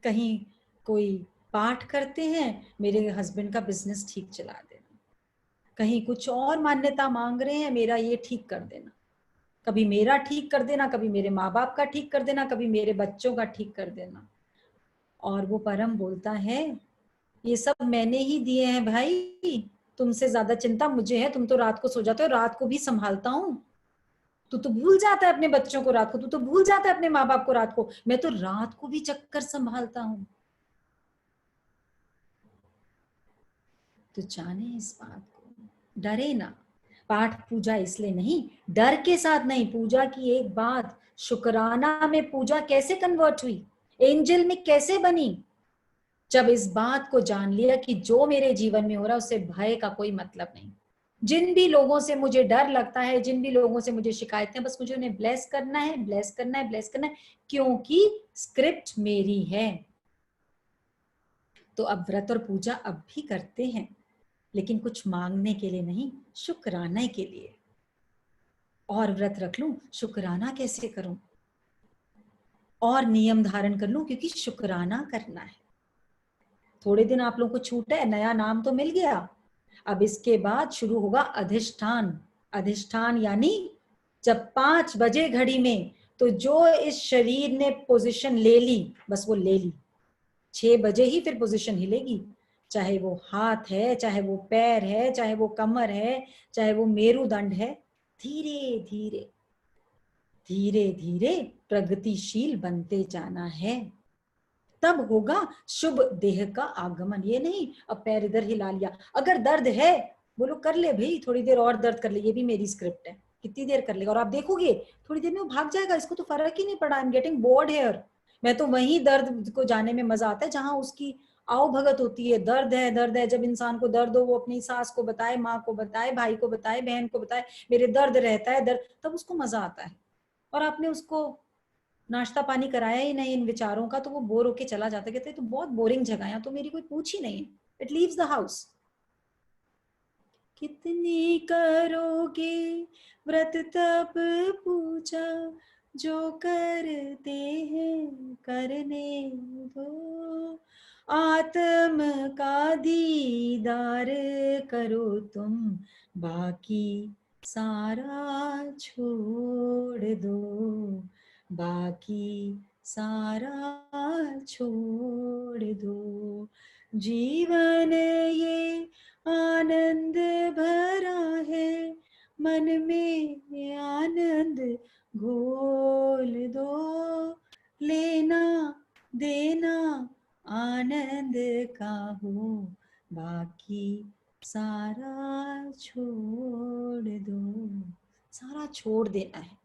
कहीं कोई पाठ करते हैं, मेरे हस्बैंड का बिजनेस ठीक चला देना। कहीं कुछ और मान्यता मांग रहे हैं, मेरा ये ठीक कर देना। कभी मेरा ठीक कर देना, कभी मेरे माँ बाप का ठीक कर देना, कभी मेरे बच्चों का ठीक कर देना। और वो परम बोलता है ये सब मैंने ही दिए हैं भाई, तुमसे ज्यादा चिंता मुझे है। तुम तो रात को सो जाते हो, रात को भी संभालता हूँ। तू तो भूल जाता है अपने बच्चों को रात को, तू तो भूल जाता है अपने माँ बाप को रात को, मैं तो रात को भी चक्कर संभालता हूँ। तो जाने इस बात को, डरे ना। पाठ पूजा इसलिए नहीं, डर के साथ नहीं। पूजा की एक बात, शुक्राना में पूजा कैसे कन्वर्ट हुई, एंजल में कैसे बनी? जब इस बात को जान लिया कि जो मेरे जीवन में हो रहा है उससे भय का कोई मतलब नहीं। जिन भी लोगों से मुझे डर लगता है, जिन भी लोगों से मुझे शिकायतें, बस मुझे उन्हें ब्लेस करना है, ब्लेस करना है, ब्लेस करना है, क्योंकि स्क्रिप्ट मेरी है। तो अब व्रत और पूजा अब भी करते हैं, लेकिन कुछ मांगने के लिए नहीं, शुक्राना के लिए। और व्रत रख लूं, शुक्राना कैसे करूं? और नियम धारण कर लूं, क्योंकि शुक्राना करना है। थोड़े दिन आप लोगों को छूट है, नया नाम तो मिल गया। अब इसके बाद शुरू होगा अधिष्ठान। अधिष्ठान यानी जब 5 बजे घड़ी में, तो जो इस शरीर ने पोजीशन ले ली, बस वो ले ली। 6 बजे ही फिर पोजीशन हिलेगी, चाहे वो हाथ है, चाहे वो पैर है, चाहे वो कमर है, चाहे वो मेरुदंड है। धीरे धीरे धीरे धीरे प्रगतिशील बनते जाना है, तब होगा शुभ देह का आगमन। ये नहीं अब पैर इधर हिला लिया, अगर दर्द है बोलो कर ले भाई, थोड़ी देर और दर्द कर ले, ये भी मेरी स्क्रिप्ट है। कितनी देर कर लेगा? और आप देखोगे थोड़ी देर में वो भाग जाएगा, इसको तो फर्क ही नहीं पड़ा, I am getting bored here. मैं तो वही दर्द को जाने में मजा आता है जहां उसकी आओ भगत होती है। दर्द है, दर्द है। जब इंसान को दर्द हो, वो अपनी सास को बताए, माँ को बताए, भाई को बताए, बहन को बताए, मेरे दर्द रहता है, दर्द, तब उसको मजा आता है। और आपने उसको नाश्ता पानी कराया ही नहीं इन विचारों का, तो वो बोर होके चला जाता है, कहते तो बहुत बोरिंग जगह है, तो मेरी कोई पूछ ही नहीं है, इट लीव्स द हाउस। कितनी करोगे व्रत तप पूजा, जो करते हैं करने दो। आत्म का दीदार करो तुम, बाकी सारा छोड़ दो, बाकी सारा छोड़ दो। जीवन ये आनंद भरा है, मन में आनंद घोल दो। लेना देना आनंद का हो, बाकी सारा छोड़ दो। सारा छोड़ देना है।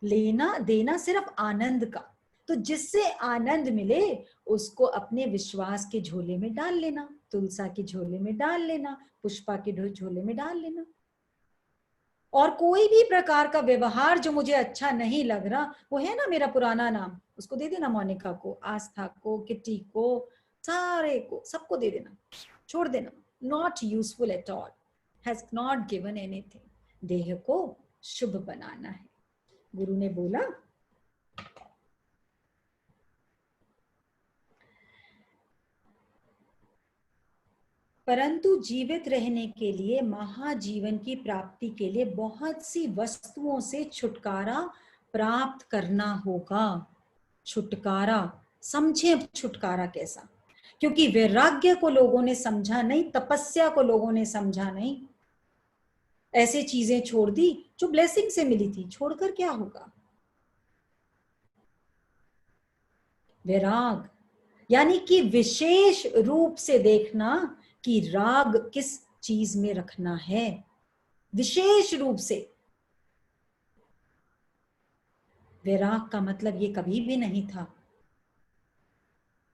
लेना देना सिर्फ आनंद का, तो जिससे आनंद मिले उसको अपने विश्वास के झोले में डाल लेना, तुलसा के झोले में डाल लेना, पुष्पा के झोले में डाल लेना। और कोई भी प्रकार का व्यवहार जो मुझे अच्छा नहीं लग रहा, वो है ना मेरा पुराना नाम, उसको दे देना, मोनिका को, आस्था को, किटी को, सारे को, सबको दे देना, छोड़ देना। Not useful at all, has not given anything. देह को शुभ बनाना है। गुरु ने बोला परंतु जीवित रहने के लिए, महाजीवन की प्राप्ति के लिए बहुत सी वस्तुओं से छुटकारा प्राप्त करना होगा। छुटकारा, समझे छुटकारा कैसा, क्योंकि वैराग्य को लोगों ने समझा नहीं, तपस्या को लोगों ने समझा नहीं, ऐसे चीजें छोड़ दी जो ब्लेसिंग से मिली थी, छोड़कर क्या होगा। वैराग यानी कि विशेष रूप से देखना कि राग किस चीज में रखना है, विशेष रूप से। वैराग का मतलब ये कभी भी नहीं था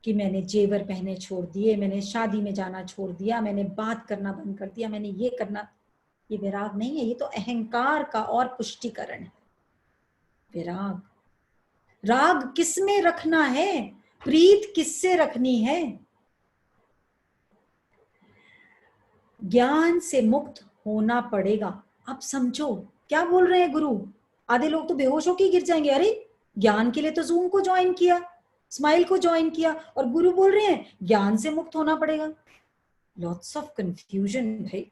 कि मैंने जेवर पहने छोड़ दिए, मैंने शादी में जाना छोड़ दिया, मैंने बात करना बंद कर दिया, मैंने ये करना। ये वैराग नहीं है, ये तो अहंकार का और पुष्टिकरण है। वैराग, राग किस में रखना है, प्रीत किससे रखनी है। ज्ञान से मुक्त होना पड़ेगा। अब समझो क्या बोल रहे हैं गुरु। आधे लोग तो बेहोश होकर गिर जाएंगे, अरे ज्ञान के लिए तो जूम को ज्वाइन किया, स्माइल को ज्वाइन किया, और गुरु बोल रहे हैं ज्ञान से मुक्त होना पड़ेगा। लॉट्स ऑफ कंफ्यूजन भाई,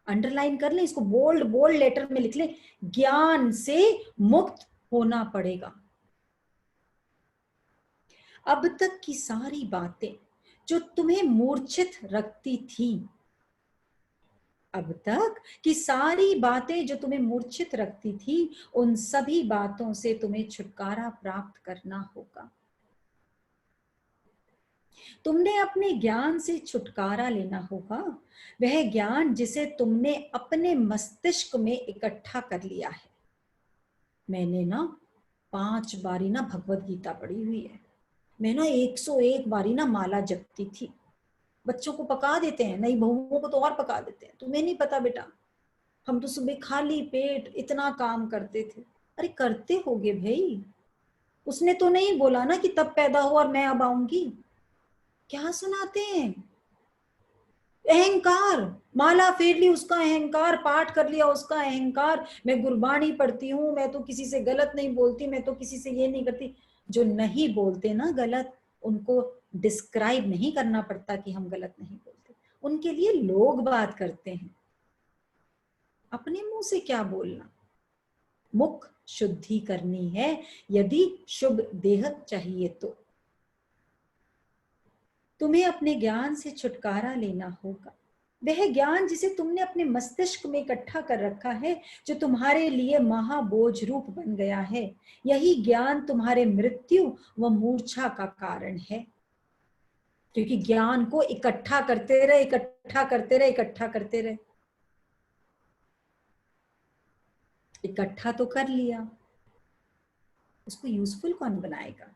अंडरलाइन कर ले इसको, बोल्ड बोल्ड लेटर में लिख ले, ज्ञान से मुक्त होना पड़ेगा। अब तक की सारी बातें जो तुम्हें मूर्छित रखती थी, अब तक की सारी बातें जो तुम्हें मूर्छित रखती थी, उन सभी बातों से तुम्हें छुटकारा प्राप्त करना होगा। तुमने अपने ज्ञान से छुटकारा लेना होगा, वह ज्ञान जिसे तुमने अपने मस्तिष्क में इकट्ठा कर लिया है। मैंने ना 5 बारी ना भगवत गीता पढ़ी हुई है, मैं ना 101 बारी ना माला जपती थी। बच्चों को पका देते हैं, नई बहुओं को तो और पका देते हैं, तुम्हें नहीं पता बेटा, हम तो सुबह खाली पेट इतना काम करते थे। अरे करते होगे भाई, उसने तो नहीं बोला ना कि तब पैदा हो और मैं अब आऊंगी। क्या सुनाते हैं, अहंकार, माला फेर ली उसका अहंकार, पाठ कर लिया उसका अहंकार, मैं गुरबाणी पढ़ती हूँ, मैं तो किसी से गलत नहीं बोलती, मैं तो किसी से ये नहीं करती। जो नहीं बोलते ना गलत, उनको डिस्क्राइब नहीं करना पड़ता कि हम गलत नहीं बोलते, उनके लिए लोग बात करते हैं, अपने मुंह से क्या बोलना। मुख शुद्धि करनी है यदि शुभ देह चाहिए तो। तुम्हें अपने ज्ञान से छुटकारा लेना होगा, वह ज्ञान जिसे तुमने अपने मस्तिष्क में इकट्ठा कर रखा है, जो तुम्हारे लिए महाबोझ रूप बन गया है। यही ज्ञान तुम्हारे मृत्यु व मूर्छा का कारण है, क्योंकि ज्ञान को इकट्ठा करते रहे, इकट्ठा करते रहे, इकट्ठा करते रहे। इकट्ठा तो कर लिया, उसको यूजफुल कौन बनाएगा।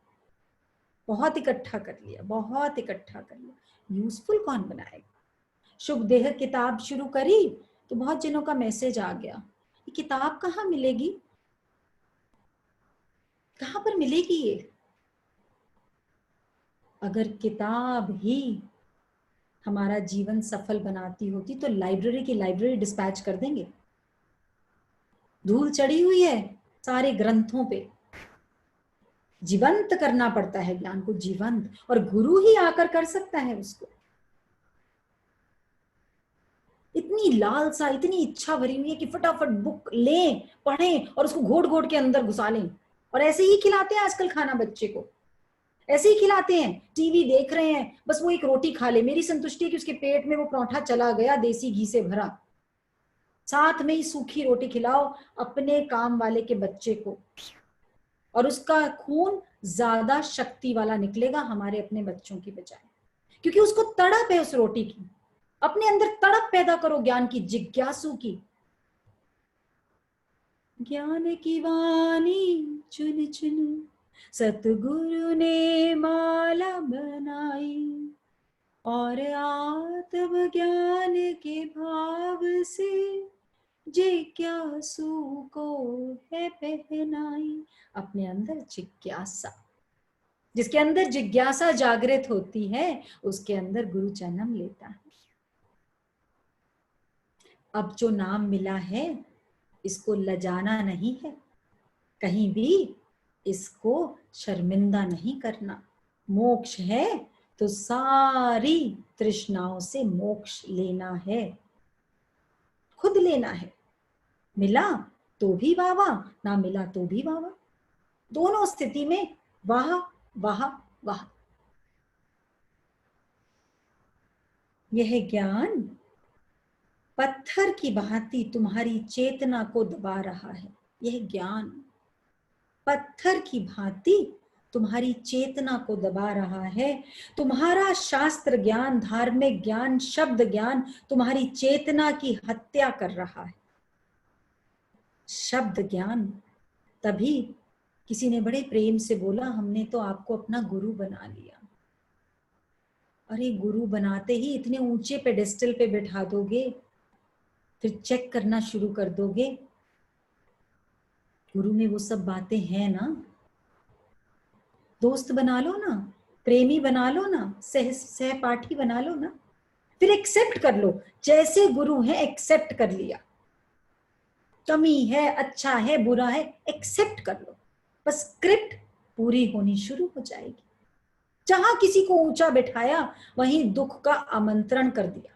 बहुत इकट्ठा कर लिया, बहुत इकट्ठा कर लिया, यूजफुल कौन बनाएगा। शुभ देह किताब शुरू करी तो बहुत जनों का मैसेज आ गया, ये किताब कहाँ मिलेगी, कहाँ पर मिलेगी ये। अगर किताब ही हमारा जीवन सफल बनाती होती तो लाइब्रेरी की लाइब्रेरी डिस्पैच कर देंगे। धूल चढ़ी हुई है सारे ग्रंथों पे, जीवंत करना पड़ता है ज्ञान को, जीवंत, और गुरु ही आकर कर सकता है उसको। इतनी लालसा, इतनी इच्छा भरी हुई है कि फटाफट बुक लें, पढ़ें और उसको घोट घोट के अंदर घुसा लें। और ऐसे ही खिलाते हैं आजकल खाना बच्चे को, ऐसे ही खिलाते हैं। टीवी देख रहे हैं, बस वो एक रोटी खा ले, मेरी संतुष्टि है कि उसके पेट में वो परोठा चला गया देसी घी से भरा, साथ में ही सूखी रोटी खिलाओ अपने काम वाले के बच्चे को, और उसका खून ज्यादा शक्ति वाला निकलेगा हमारे अपने बच्चों की बजाय, क्योंकि उसको तड़प है उस रोटी की। अपने अंदर तड़प पैदा करो ज्ञान की, जिज्ञासु की। ज्ञान की वाणी चुन चुन सतगुरु ने माला बनाई, और आत्म ज्ञान के भाव से जिज्ञासु को है पहनाई। अपने अंदर जिज्ञासा, जिसके अंदर जिज्ञासा जागृत होती है उसके अंदर गुरु जन्म लेता है। अब जो नाम मिला है इसको लजाना नहीं है, कहीं भी इसको शर्मिंदा नहीं करना। मोक्ष है तो सारी तृष्णाओं से मोक्ष लेना है, खुद लेना है। मिला तो भी वाह वाह, ना मिला तो भी वाह वाह, दोनों स्थिति में वाह वाह वाह। यह ज्ञान पत्थर की भांति तुम्हारी चेतना को दबा रहा है। यह ज्ञान पत्थर की भांति तुम्हारी चेतना को दबा रहा है। तुम्हारा शास्त्र ज्ञान, धार्मिक ज्ञान, शब्द ज्ञान तुम्हारी चेतना की हत्या कर रहा है। शब्द ज्ञान, तभी किसी ने बड़े प्रेम से बोला, हमने तो आपको अपना गुरु बना लिया। अरे गुरु बनाते ही इतने ऊंचे पेडेस्टल पे बिठा दोगे, फिर चेक करना शुरू कर दोगे गुरु में वो सब बातें हैं ना। दोस्त बना लो ना, प्रेमी बना लो ना, सहपाठी बना लो ना, फिर एक्सेप्ट कर लो जैसे गुरु है। एक्सेप्ट कर लिया, कमी है, अच्छा है, बुरा है, एक्सेप्ट कर लो, बस स्क्रिप्ट पूरी होनी शुरू हो जाएगी। जहां किसी को ऊंचा बिठाया वहीं दुख का आमंत्रण कर दिया।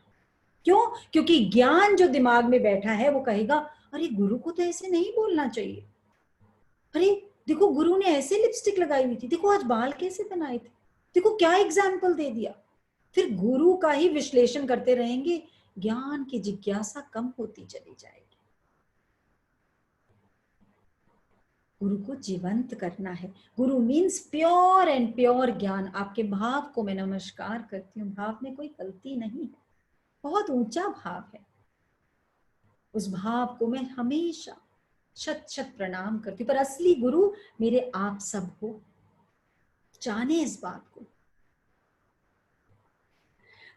क्यों? क्योंकि ज्ञान जो दिमाग में बैठा है वो कहेगा, अरे गुरु को तो ऐसे नहीं बोलना चाहिए, अरे देखो गुरु ने ऐसे लिपस्टिक लगाई हुई थी, देखो आज बाल कैसे बनाए थे, देखो क्या एग्जाम्पल दे दिया। फिर गुरु का ही विश्लेषण करते रहेंगे, ज्ञान की जिज्ञासा कम होती चली जाएगी। गुरु को जीवंत करना है। गुरु मीन्स प्योर एंड प्योर ज्ञान। आपके भाव को मैं नमस्कार करती हूँ, भाव में कोई गलती नहीं है, बहुत ऊंचा भाव है। उस भाव को मैं हमेशा शत शत प्रणाम करती हूँ। पर असली गुरु मेरे आप सब हो, जाने इस बात को।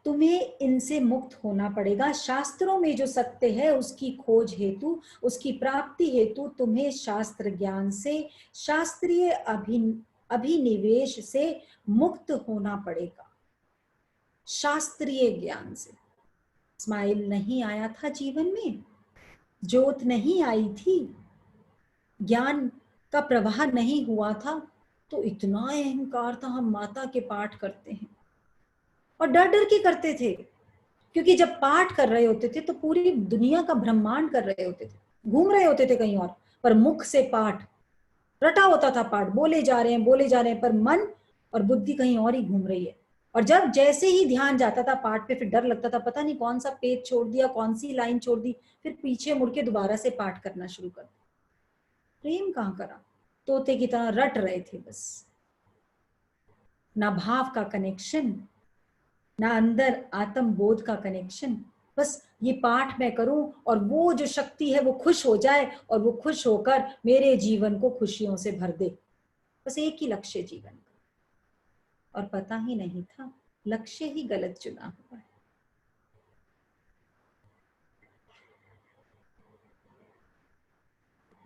तुम्हें इनसे मुक्त होना पड़ेगा। शास्त्रों में जो सत्य है उसकी खोज हेतु, उसकी प्राप्ति हेतु तुम्हें शास्त्र ज्ञान से, शास्त्रीय अभिनिवेश से मुक्त होना पड़ेगा। शास्त्रीय ज्ञान से। स्माइल नहीं आया था जीवन में, ज्योत नहीं आई थी, ज्ञान का प्रवाह नहीं हुआ था, तो इतना अहंकार था, हम माता के पाठ करते हैं और डर डर के करते थे। क्योंकि जब पाठ कर रहे होते थे तो पूरी दुनिया का ब्रह्मांड कर रहे होते थे, घूम रहे होते थे कहीं और, पर मुख से पाठ रटा होता था। पाठ बोले जा रहे हैं, पर मन और बुद्धि कहीं और ही घूम रही है। और जब जैसे ही ध्यान जाता था पाठ पे, फिर डर लगता था, पता नहीं कौन सा पेज छोड़ दिया, कौन सी लाइन छोड़ दी, फिर पीछे मुड़ के दोबारा से पाठ करना शुरू कर। प्रेम कहाँ करा, तोते की तरह रट रहे थे बस। ना भाव का कनेक्शन, ना अंदर आत्म बोध का कनेक्शन। बस ये पाठ मैं करूं और वो जो शक्ति है वो खुश हो जाए और वो खुश होकर मेरे जीवन को खुशियों से भर दे। बस एक ही लक्ष्य जीवन का, और पता ही नहीं था लक्ष्य ही गलत चुना हुआ है।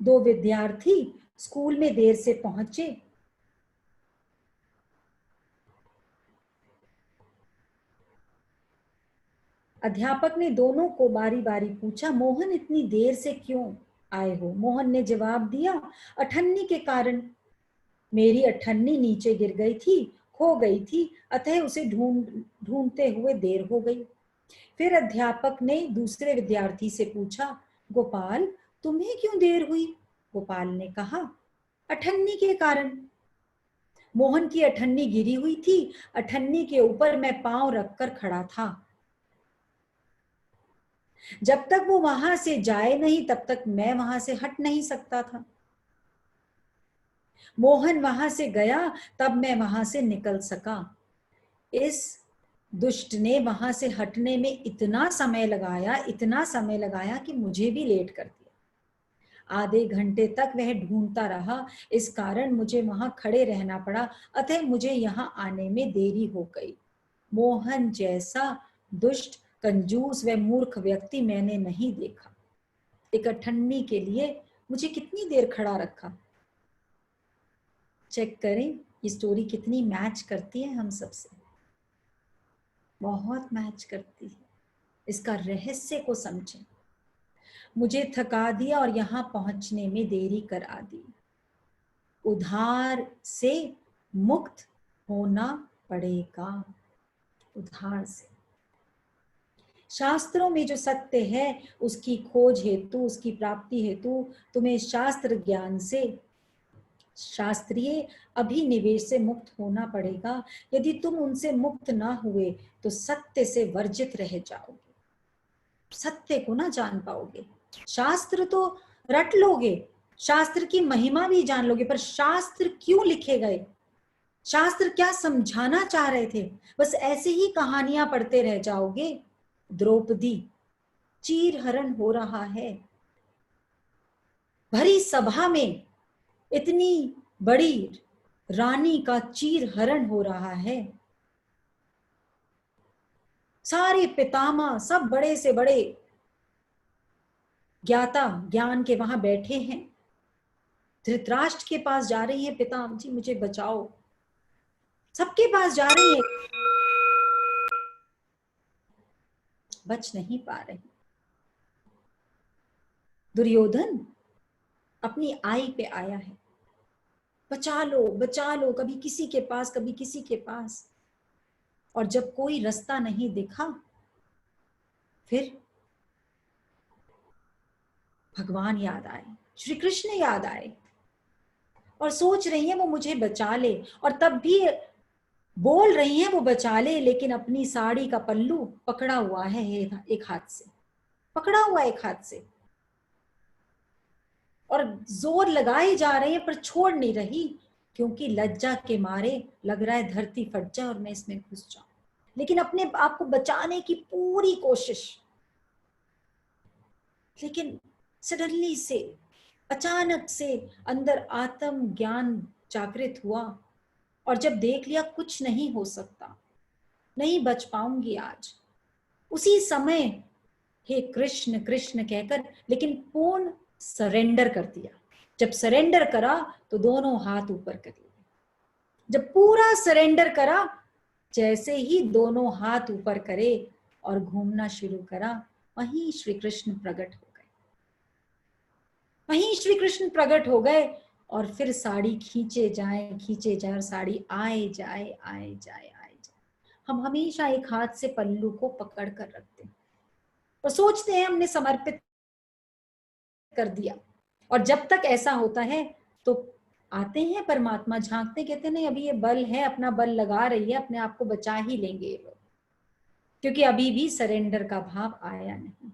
दो विद्यार्थी स्कूल में देर से पहुंचे। अध्यापक ने दोनों को बारी बारी पूछा, मोहन इतनी देर से क्यों आए हो? मोहन ने जवाब दिया, अठन्नी के कारण। मेरी अठन्नी नीचे गिर गई थी, खो गई थी, अतः उसे ढूंढते हुए देर हो गई। फिर अध्यापक ने दूसरे विद्यार्थी से पूछा, गोपाल तुम्हें क्यों देर हुई? गोपाल ने कहा, अठन्नी के कारण। मोहन की अठन्नी गिरी हुई थी, अठन्नी के ऊपर मैं पांव रखकर खड़ा था। जब तक वो वहां से जाए नहीं तब तक मैं वहां से हट नहीं सकता था। मोहन वहां से गया तब मैं वहां से निकल सका। इस दुष्ट ने वहां से हटने में इतना समय लगाया कि मुझे भी लेट कर दिया। आधे घंटे तक वह ढूंढता रहा, इस कारण मुझे वहां खड़े रहना पड़ा, अतः मुझे यहाँ आने में देरी हो गई। मोहन जैसा दुष्ट, कंजूस व मूर्ख व्यक्ति मैंने नहीं देखा। एक अठन्नी के लिए मुझे कितनी देर खड़ा रखा। चेक करें ये स्टोरी कितनी मैच करती है हम सबसे, बहुत मैच करती है। इसका रहस्य को समझें। मुझे थका दिया और यहाँ पहुंचने में देरी करा दी। उधार से मुक्त होना पड़ेगा, उधार से। शास्त्रों में जो सत्य है उसकी खोज हेतु, उसकी प्राप्ति हेतु तुम्हें शास्त्र ज्ञान से, शास्त्रीय अभिनिवेश से मुक्त होना पड़ेगा। यदि तुम उनसे मुक्त ना हुए तो सत्य से वर्जित रह जाओगे, सत्य को ना जान पाओगे। शास्त्र तो रट लोगे, शास्त्र की महिमा भी जान लोगे, पर शास्त्र क्यों लिखे गए, शास्त्र क्या समझाना चाह रहे थे, बस ऐसे ही कहानियां पढ़ते रह जाओगे। द्रौपदी, चीरहरण हो रहा है, भरी सभा में इतनी बड़ी रानी का चीरहरण हो रहा है। सारे पितामह, सब बड़े से बड़े ज्ञाता ज्ञान के वहां बैठे हैं। धृतराष्ट्र के पास जा रही है, पितामह जी मुझे बचाओ, सबके पास जा रही है, बच नहीं पा रही। दुर्योधन अपनी आई पे आया है, बचा लो बचा लो, कभी किसी के पास कभी किसी के पास। और जब कोई रास्ता नहीं दिखा, फिर भगवान याद आए, श्री कृष्ण याद आए और सोच रही है वो मुझे बचा ले, और तब भी बोल रही है वो बचा ले, लेकिन अपनी साड़ी का पल्लू पकड़ा हुआ है एक हाथ से, पकड़ा हुआ एक हाथ से, और जोर लगाए जा रहे हैं पर छोड़ नहीं रही, क्योंकि लज्जा के मारे लग रहा है धरती फट जाए और मैं इसमें घुस जाऊं। लेकिन अपने आप को बचाने की पूरी कोशिश, लेकिन सडनली से, अचानक से अंदर आत्म ज्ञान जागृत हुआ, और जब देख लिया कुछ नहीं हो सकता, नहीं बच पाऊंगी आज, उसी समय हे कृष्ण कृष्ण कहकर, लेकिन पूर्ण सरेंडर कर दिया। जब सरेंडर करा तो दोनों हाथ ऊपर कर लिए। जब पूरा सरेंडर करा, जैसे ही दोनों हाथ ऊपर करे और घूमना शुरू करा, वहीं श्री कृष्ण प्रकट हो गए, वहीं श्री कृष्ण प्रकट हो गए। और फिर साड़ी खींचे जाए और साड़ी आए जाए आए जाए आए जाए। हम हमेशा एक हाथ से पल्लू को पकड़ कर रखते हैं और सोचते हैं हमने समर्पित कर दिया, और जब तक ऐसा होता है तो आते हैं परमात्मा, झांकते, कहते नहीं अभी ये बल है, अपना बल लगा रही है, अपने आप को बचा ही लेंगे ये लोग, क्योंकि अभी भी सरेंडर का भाव आया नहीं।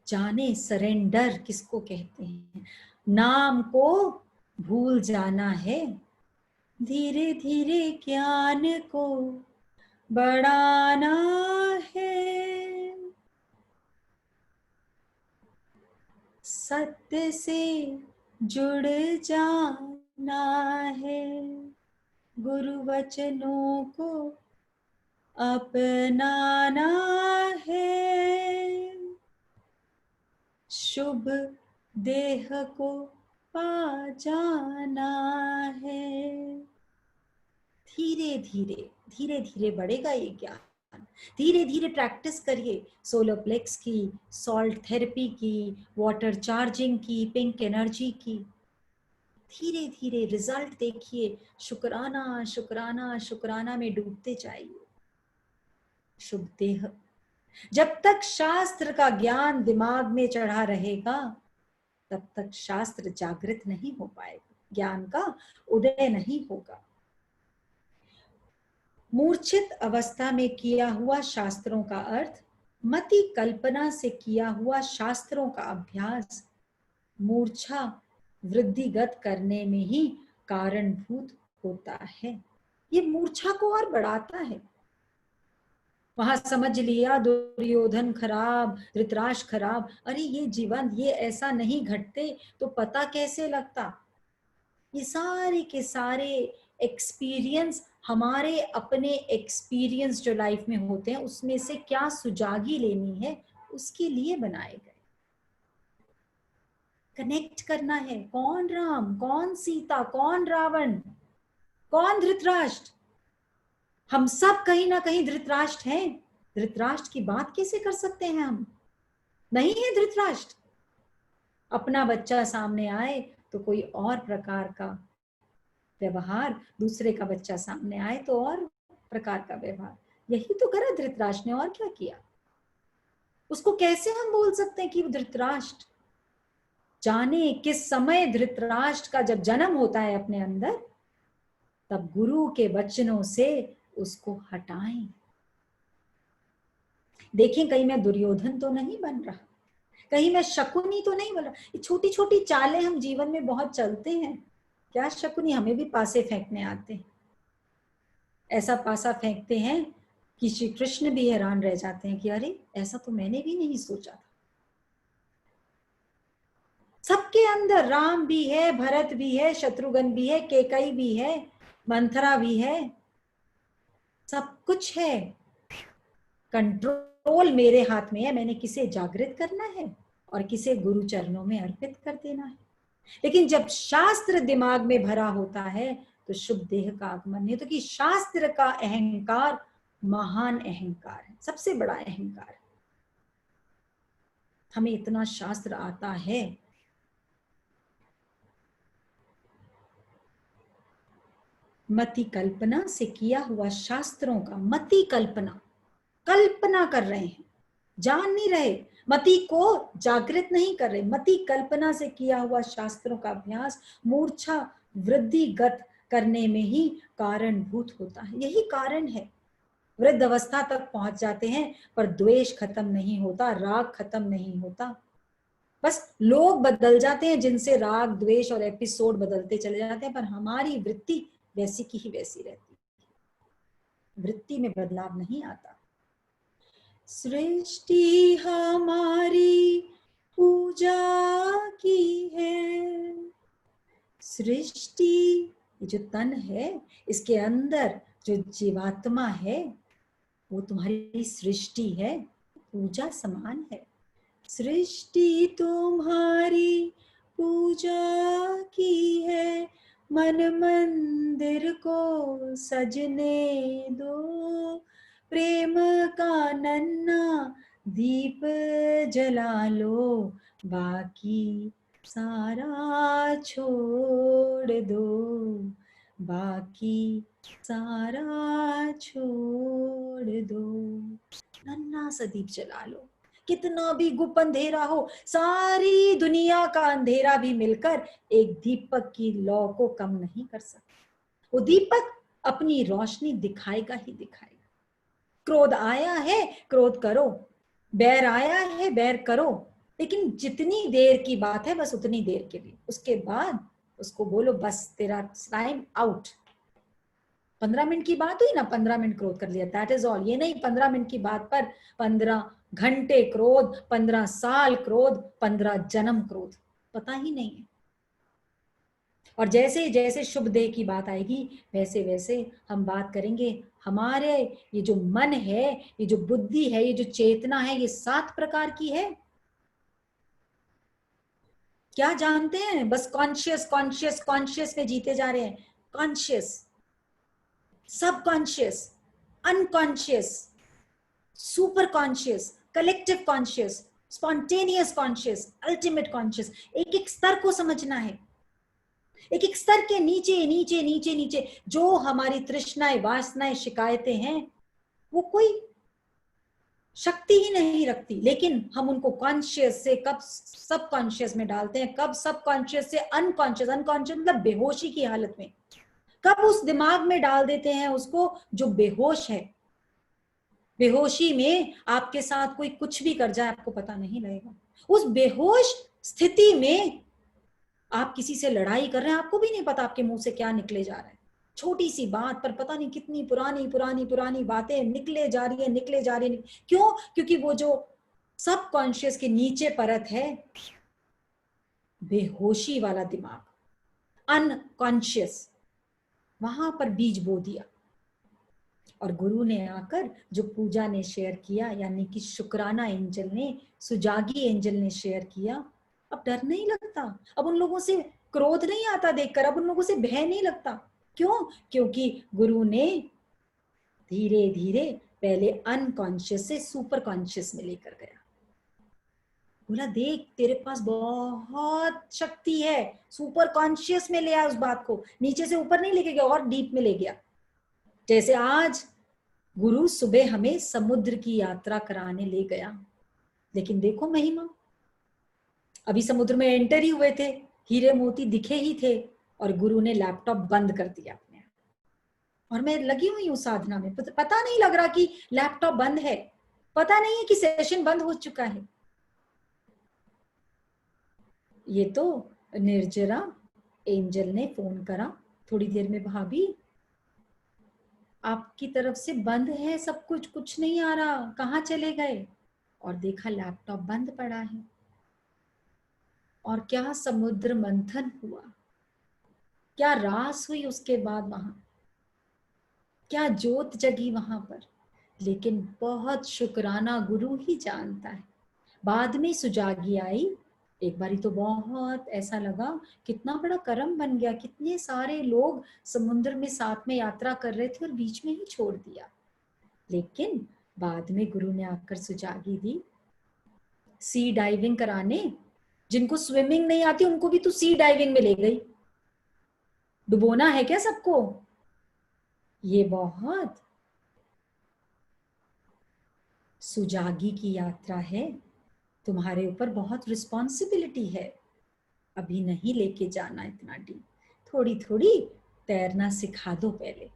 जाने सरेंडर किसको कहते हैं, नाम को भूल जाना है, धीरे धीरे ज्ञान को बढ़ाना है, सत्य से जुड़ जाना है, गुरु वचनों को अपनाना है, शुभ देह को पा जाना है। धीरे धीरे धीरे धीरे बढ़ेगा ये ज्ञान, धीरे धीरे प्रैक्टिस करिए सोलर प्लेक्स की, सॉल्ट थेरेपी की, वाटर चार्जिंग की, पिंक एनर्जी की। धीरे धीरे रिजल्ट देखिए, शुक्राना शुक्राना शुक्राना में डूबते जाइए। शुभ देह, जब तक शास्त्र का ज्ञान दिमाग में चढ़ा रहेगा तब तक शास्त्र जागृत नहीं हो पाएगा, ज्ञान का उदय नहीं होगा। मूर्छित अवस्था में किया हुआ शास्त्रों का अर्थ, मति कल्पना से किया हुआ शास्त्रों का अभ्यास मूर्छा वृद्धिगत करने में ही कारणभूत होता है। ये मूर्छा को और बढ़ाता है। वहां समझ लिया दुर्योधन खराब, धृतराष्ट्र खराब, अरे ये जीवन ये ऐसा नहीं घटते तो पता कैसे लगता। ये सारे के सारे एक्सपीरियंस, हमारे अपने एक्सपीरियंस जो लाइफ में होते हैं उसमें से क्या सुजागी लेनी है उसके लिए बनाए गए। कनेक्ट करना है, कौन राम, कौन सीता, कौन रावण, कौन धृतराष्ट्र। हम सब कहीं ना कहीं धृतराष्ट्र हैं। धृतराष्ट्र की बात कैसे कर सकते हैं हम? नहीं है धृतराष्ट्र। अपना बच्चा सामने आए तो कोई और प्रकार का व्यवहार, दूसरे का बच्चा सामने आए तो और प्रकार का व्यवहार। यही तो करा धृतराष्ट्र ने, और क्या किया? उसको कैसे हम बोल सकते हैं कि वो धृतराष्ट्र? जाने किस समय धृतराष्ट्र का जब जन्म होता है अपने अंदर, तब गुरु के वचनों से उसको हटाएं। देखें कहीं मैं दुर्योधन तो नहीं बन रहा, कहीं मैं शकुनी तो नहीं बन रहा। ये छोटी छोटी चालें हम जीवन में बहुत चलते हैं। क्या शकुनी, हमें भी पासे फेंकने आते हैं। ऐसा पासा फेंकते हैं कि श्री कृष्ण भी हैरान रह जाते हैं कि अरे ऐसा तो मैंने भी नहीं सोचा था। सबके अंदर राम भी है, भरत भी है, शत्रुघ्न भी है, केकई भी है, मंथरा भी है, सब कुछ है। कंट्रोल मेरे हाथ में है, मैंने किसे जागृत करना है और किसे गुरु चरणों में अर्पित कर देना है। लेकिन जब शास्त्र दिमाग में भरा होता है तो शुभ देह का आगमन नहीं। तो कि शास्त्र का अहंकार महान अहंकार है, सबसे बड़ा अहंकार है। हमें इतना शास्त्र आता है, मति कल्पना से किया हुआ शास्त्रों का, मति कल्पना, कल्पना कर रहे हैं, जान नहीं रहे, मति को जागृत नहीं कर रहे। मति कल्पना से किया हुआ शास्त्रों का अभ्यास मूर्छा वृद्धिगत करने में ही कारणभूत होता है। यही कारण है। वृद्ध अवस्था तक पहुंच जाते हैं पर द्वेष खत्म नहीं होता, राग खत्म नहीं होता। बस लोग बदल जाते हैं जिनसे राग द्वेष और एपिसोड बदलते चले जाते हैं, पर हमारी वृत्ति वैसी की ही वैसी रहती है। वृत्ति में बदलाव नहीं आता। सृष्टि हमारी पूजा की है। सृष्टि, ये जो तन है, इसके अंदर जो जीवात्मा है, वो तुम्हारी सृष्टि है, पूजा समान है। सृष्टि तुम्हारी पूजा की है, मन मंदिर को सजने दो, प्रेम का नन्हा दीप जला लो, बाकी सारा छोड़ दो, बाकी सारा छोड़ दो। नन्हा सा दीप जला लो। कितना भी गुप्त अंधेरा हो, सारी दुनिया का अंधेरा भी मिलकर एक दीपक की लौ को कम नहीं कर सकता। वो दीपक अपनी रोशनी दिखाएगा ही दिखाएगा। क्रोध आया है, क्रोध करो, बैर आया है, बैर करो, लेकिन जितनी देर की बात है बस उतनी देर के लिए। उसके बाद उसको बोलो बस तेरा टाइम आउट। 15 मिनट की बात हुई ना, 15 मिनट क्रोध कर लिया, दैट इज ऑल। ये नहीं 15 मिनट की बात पर 15 घंटे क्रोध, 15 साल क्रोध, 15 जन्म क्रोध, पता ही नहीं है। और जैसे जैसे शुभ देह की बात आएगी वैसे वैसे हम बात करेंगे हमारे ये जो मन है, ये जो बुद्धि है, ये जो चेतना है, ये 7 प्रकार की है। क्या जानते हैं? बस कॉन्शियस कॉन्शियस कॉन्शियस में जीते जा रहे हैं। Conscious, subconscious, unconscious, super conscious, collective conscious, spontaneous conscious, ultimate conscious. एक एक स्तर को समझना है। एक एक स्तर के नीचे नीचे नीचे नीचे जो हमारी तृष्णाएं, वासनाएं, शिकायतें हैं, वो कोई शक्ति ही नहीं रखती, लेकिन हम उनको कॉन्शियस से कब सबकॉन्शियस में डालते हैं, कब सबकॉन्शियस से अनकॉन्शियस, अनकॉन्शियस मतलब बेहोशी की हालत में, कब उस दिमाग में डाल देते हैं उसको जो बेहोश है। बेहोशी में आपके साथ कोई कुछ भी कर जाए आपको पता नहीं लगेगा। उस बेहोश स्थिति में आप किसी से लड़ाई कर रहे हैं, आपको भी नहीं पता आपके मुंह से क्या निकले जा रहा है। छोटी सी बात पर पता नहीं कितनी पुरानी पुरानी पुरानी बातें निकले जा रही है, निकले जा रही है। क्यों? क्योंकि वो जो सबकॉन्शियस के नीचे परत है, बेहोशी वाला दिमाग, अनकॉन्शियस, वहां पर बीज बो दिया और गुरु ने आकर जो पूजा ने शेयर किया, यानी कि शुक्राना एंजल ने, सुजागी एंजल ने शेयर किया, अब डर नहीं लगता, अब उन लोगों से क्रोध नहीं आता देखकर, अब उन लोगों से भय नहीं लगता। क्यों? क्योंकि गुरु ने धीरे धीरे पहले अनकॉन्शियस से सुपर कॉन्शियस में लेकर गया। बोला देख तेरे पास बहुत शक्ति है, सुपर कॉन्शियस में ले आया उस बात को, नीचे से ऊपर नहीं लेके गया और डीप में ले गया। जैसे आज गुरु सुबह हमें समुद्र की यात्रा कराने ले गया, लेकिन देखो महिमा, अभी समुद्र में एंटर ही हुए थे, हीरे मोती दिखे ही थे, और गुरु ने लैपटॉप बंद कर दिया अपने। और मैं लगी हुई हूँ साधना में, पता नहीं लग रहा कि लैपटॉप बंद है, पता नहीं है कि सेशन बंद हो चुका है। ये तो निर्जरा एंजल ने फोन करा थोड़ी देर में, भाभी आपकी तरफ से बंद है सब कुछ, कुछ नहीं आ रहा, कहाँ चले गए? और देखा लैपटॉप बंद पड़ा है। और क्या समुद्र मंथन हुआ, क्या रास हुई उसके बाद वहां, क्या ज्योत जगी वहां पर। लेकिन बहुत शुक्राना, गुरु ही जानता है। बाद में सुजागी आई, एक बारी तो बहुत ऐसा लगा कितना बड़ा कर्म बन गया, कितने सारे लोग समुद्र में साथ में यात्रा कर रहे थे और बीच में ही छोड़ दिया। लेकिन बाद में गुरु ने आकर सुजागी दी, सी डाइविंग कराने, जिनको स्विमिंग नहीं आती उनको भी तो सी डाइविंग में ले गई। डुबोना है क्या सबको? ये बहुत सुजागी की यात्रा है, तुम्हारे ऊपर बहुत रिस्पॉन्सिबिलिटी है, अभी नहीं लेके जाना इतना डीप, थोड़ी थोड़ी तैरना सिखा दो पहले।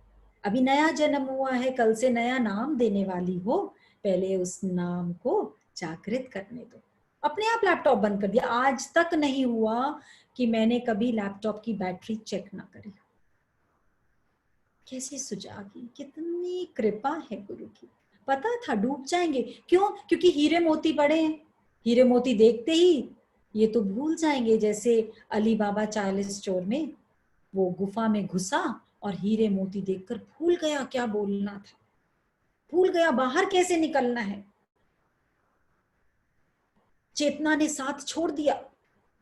अभी नया जन्म हुआ है, कल से नया नाम देने वाली हो, पहले उस नाम को जागृत करने दो। अपने आप लैपटॉप बंद कर दिया, आज तक नहीं हुआ कि मैंने कभी लैपटॉप की बैटरी चेक ना करी। कैसी सुजागी, कितनी कृपा है गुरु की। पता था डूब जाएंगे, क्यों? क्योंकि हीरे मोती पड़े हैं, हीरे मोती देखते ही ये तो भूल जाएंगे। जैसे अली बाबा 40 चोर में वो गुफा में घुसा और हीरे मोती देखकर भूल गया क्या बोलना था, भूल गया बाहर कैसे निकलना है, चेतना ने साथ छोड़ दिया,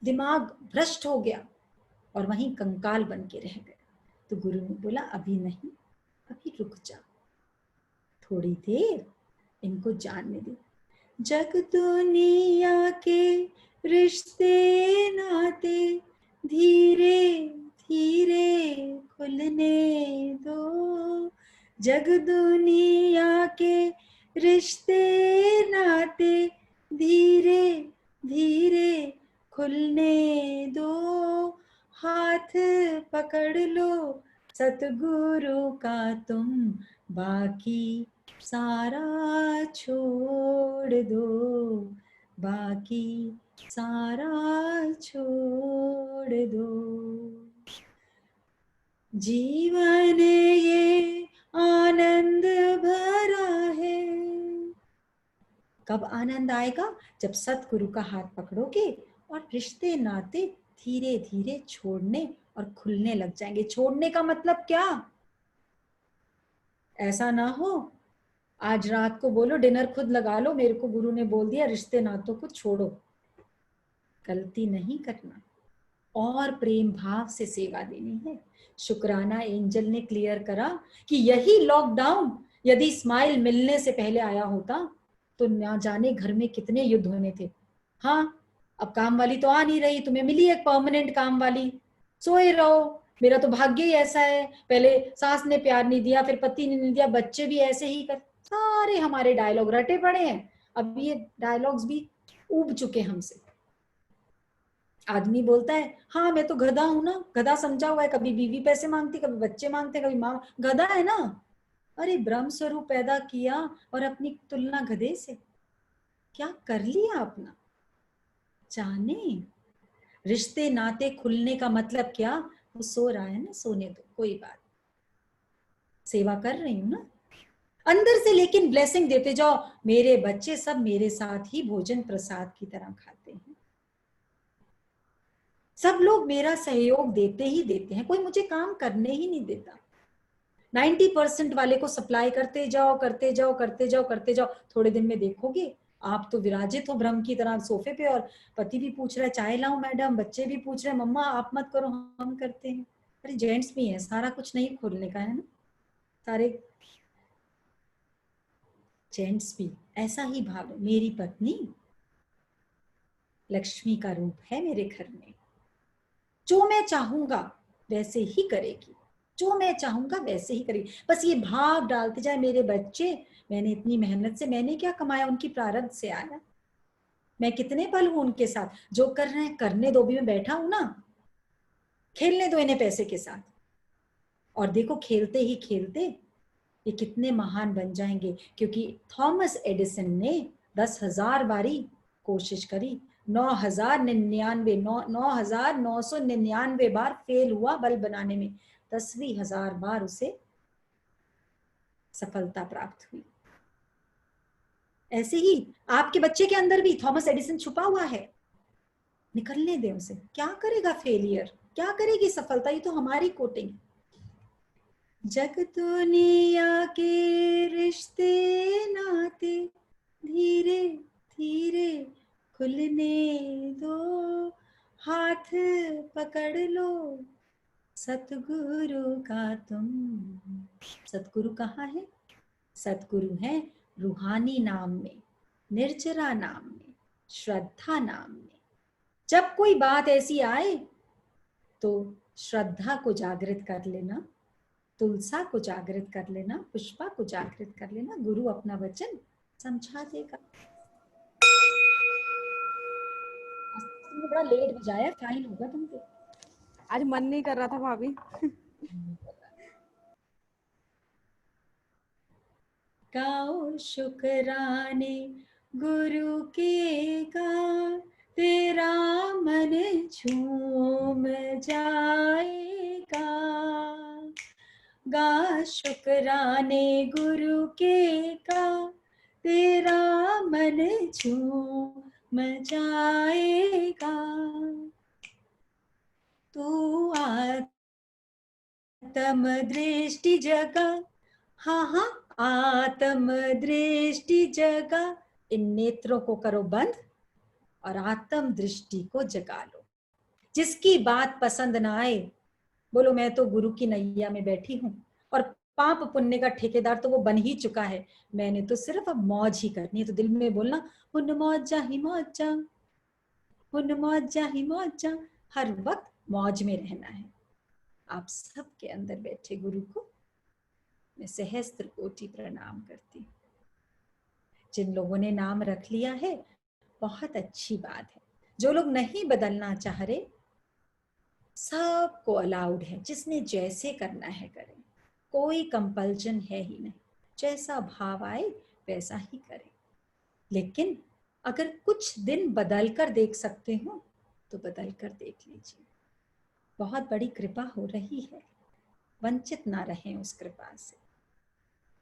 दिमाग भ्रष्ट हो गया और वहीं कंकाल बन के रह गया। तो गुरु ने बोला अभी नहीं, अभी रुक जा, थोड़ी देर इनको जानने दे। जग दुनिया के रिश्ते नाते धीरे धीरे खुलने दो, जग दुनिया के रिश्ते नाते धीरे धीरे खुलने दो, हाथ पकड़ लो सतगुरु का तुम, बाकी सारा छोड़ दो, बाकी सारा छोड़ दो। जीवन ये आनंद भरा है। कब आनंद आएगा? जब सतगुरु का हाथ पकड़ोगे और रिश्ते नाते धीरे धीरे छोड़ने और खुलने लग जाएंगे। छोड़ने का मतलब क्या? ऐसा ना हो आज रात को बोलो डिनर खुद लगा लो, मेरे को गुरु ने बोल दिया रिश्ते नातों को छोड़ो। गलती नहीं करना और प्रेम भाव से सेवा देनी है। शुक्राना एंजल ने क्लियर करा कि यही लॉकडाउन यदि स्माइल मिलने से पहले आया होता तो ना जाने घर में कितने युद्ध होने थे। हाँ, अब काम वाली तो आ नहीं रही, तुम्हें मिली एक परमानेंट काम वाली, सोए रहो। मेरा तो भाग्य ही ऐसा है, पहले सास ने प्यार नहीं दिया, फिर पति ने नहीं दिया, बच्चे भी ऐसे ही कर, सारे हमारे डायलॉग रटे पड़े हैं। अब ये डायलॉग्स भी उब चुके हमसे। आदमी बोलता है हाँ मैं तो गधा हूं ना, गधा समझा हुआ है, कभी बीवी पैसे मांगती, कभी बच्चे मांगते, कभी माँ, गधा है ना। अरे ब्रह्म स्वरूप पैदा किया और अपनी तुलना गधे से, क्या कर लिया अपना? जाने रिश्ते नाते खुलने का मतलब क्या? वो सो रहा है ना, सोने दो, कोई बात, सेवा कर रही हूं ना अंदर से, लेकिन ब्लेसिंग देते जाओ। मेरे बच्चे सब मेरे साथ ही भोजन प्रसाद की तरह खाते हैं, सब लोग मेरा सहयोग देते ही देते हैं, कोई मुझे काम करने ही नहीं देता। 90% वाले को सप्लाई करते जाओ करते जाओ करते जाओ करते जाओ, थोड़े दिन में देखोगे आप तो विराजित हो ब्रह्म की तरह सोफे पे, और पति भी पूछ रहा है चाय लाऊं मैडम, बच्चे भी पूछ रहे हैं मम्मा आप मत करो हम करते हैं। अरे जेंट्स भी है, सारा कुछ नहीं खोलने का है ना, सारे जेंट्स भी ऐसा ही भाव है। मेरी पत्नी लक्ष्मी का रूप है मेरे घर में, जो मैं चाहूंगा वैसे ही करेगी, जो मैं चाहूंगा वैसे ही करेगी। बस ये भाव डालते जाए, मेरे बच्चे मैंने इतनी मेहनत से, मैंने क्या कमाया, उनकी प्रारब्ध से आया, मैं कितने पल हूं उनके साथ, जो कर रहे हैं करने दो, भी मैं बैठा हूं ना, खेलने दो इन्हें पैसे के साथ। और देखो खेलते ही खेलते ये कितने महान बन जाएंगे, क्योंकि थॉमस एडिसन ने 10,000 बारी कोशिश करी, 9,999 बार फेल हुआ बल्ब बनाने में, 10वीं हजार बार उसे सफलता प्राप्त हुई। ऐसे ही आपके बच्चे के अंदर भी थॉमस एडिसन छुपा हुआ है, निकलने दें उसे। क्या करेगा फेलियर, क्या करेगी सफलता, ये तो हमारी कोटिंग। जग दुनिया के रिश्ते नाते धीरे धीरे खुलने दो, हाथ पकड़ लो सतगुरु का तुम। सतगुरु कहाँ है? सतगुरु है रूहानी नाम में, निर्जरा नाम में, श्रद्धा नाम में। जब कोई बात ऐसी आए तो श्रद्धा को जागृत कर लेना, तुलसा को जागृत कर लेना, पुष्पा को जागृत कर लेना, गुरु अपना वचन समझा देगा। तुमने बड़ा लेट बजाया, फाइन होगा तुमको। आज मन नहीं कर रहा था भाभी। गाओ शुक्राने गुरु के गा, तेरा मन झूम जाएगा। गा शुक्राने गुरु के गा, तेरा मन झूम जाएगा। तू आत्म दृष्टि जगा, हाँ हाँ आत्म दृष्टि जगा, इन नेत्रों को करो बंद और आत्म दृष्टि को जगा लो। जिसकी बात पसंद ना आए, बोलो मैं तो गुरु की नैया में बैठी हूं, और पाप पुण्य का ठेकेदार तो वो बन ही चुका है, मैंने तो सिर्फ अब मौज ही करनी है। तो दिल में बोलना हुन मौजा ही मौजा, हुन मौजा ही मौजा, हर वक्त मौज में रहना है। आप सबके अंदर बैठे गुरु को मैं सहस्त्र कोटि प्रणाम करती हूँ। जिन लोगों ने नाम रख लिया है बहुत अच्छी बात है, जो लोग नहीं बदलना चाह रहे सबको अलाउड है, जिसने जैसे करना है करें, कोई कंपल्जन है ही नहीं, जैसा भाव आए वैसा ही करें। लेकिन अगर कुछ दिन बदल कर देख सकते हो तो बदल कर देख लीजिए, बहुत बड़ी कृपा हो रही है, वंचित ना रहें उस कृपा से।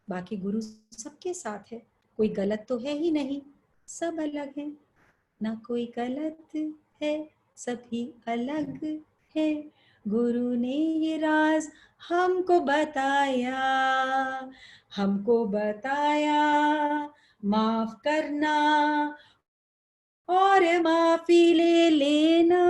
बाकी गुरु सबके साथ है, कोई गलत तो है ही नहीं, सब अलग है, ना कोई गलत है सभी अलग है। गुरु ने ये राज हमको बताया, हमको बताया, माफ करना और माफी ले लेना।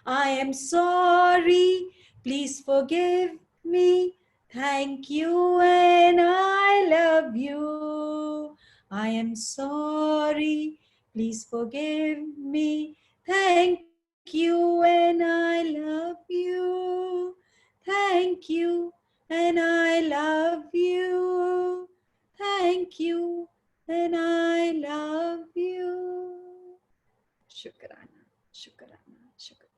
I am sorry, please forgive me, thank you and I love you. I am sorry, please forgive me, thank you and I love you. Thank you and I love you. Thank you and I love you. शुक्राना शुक्राना शुक्राना।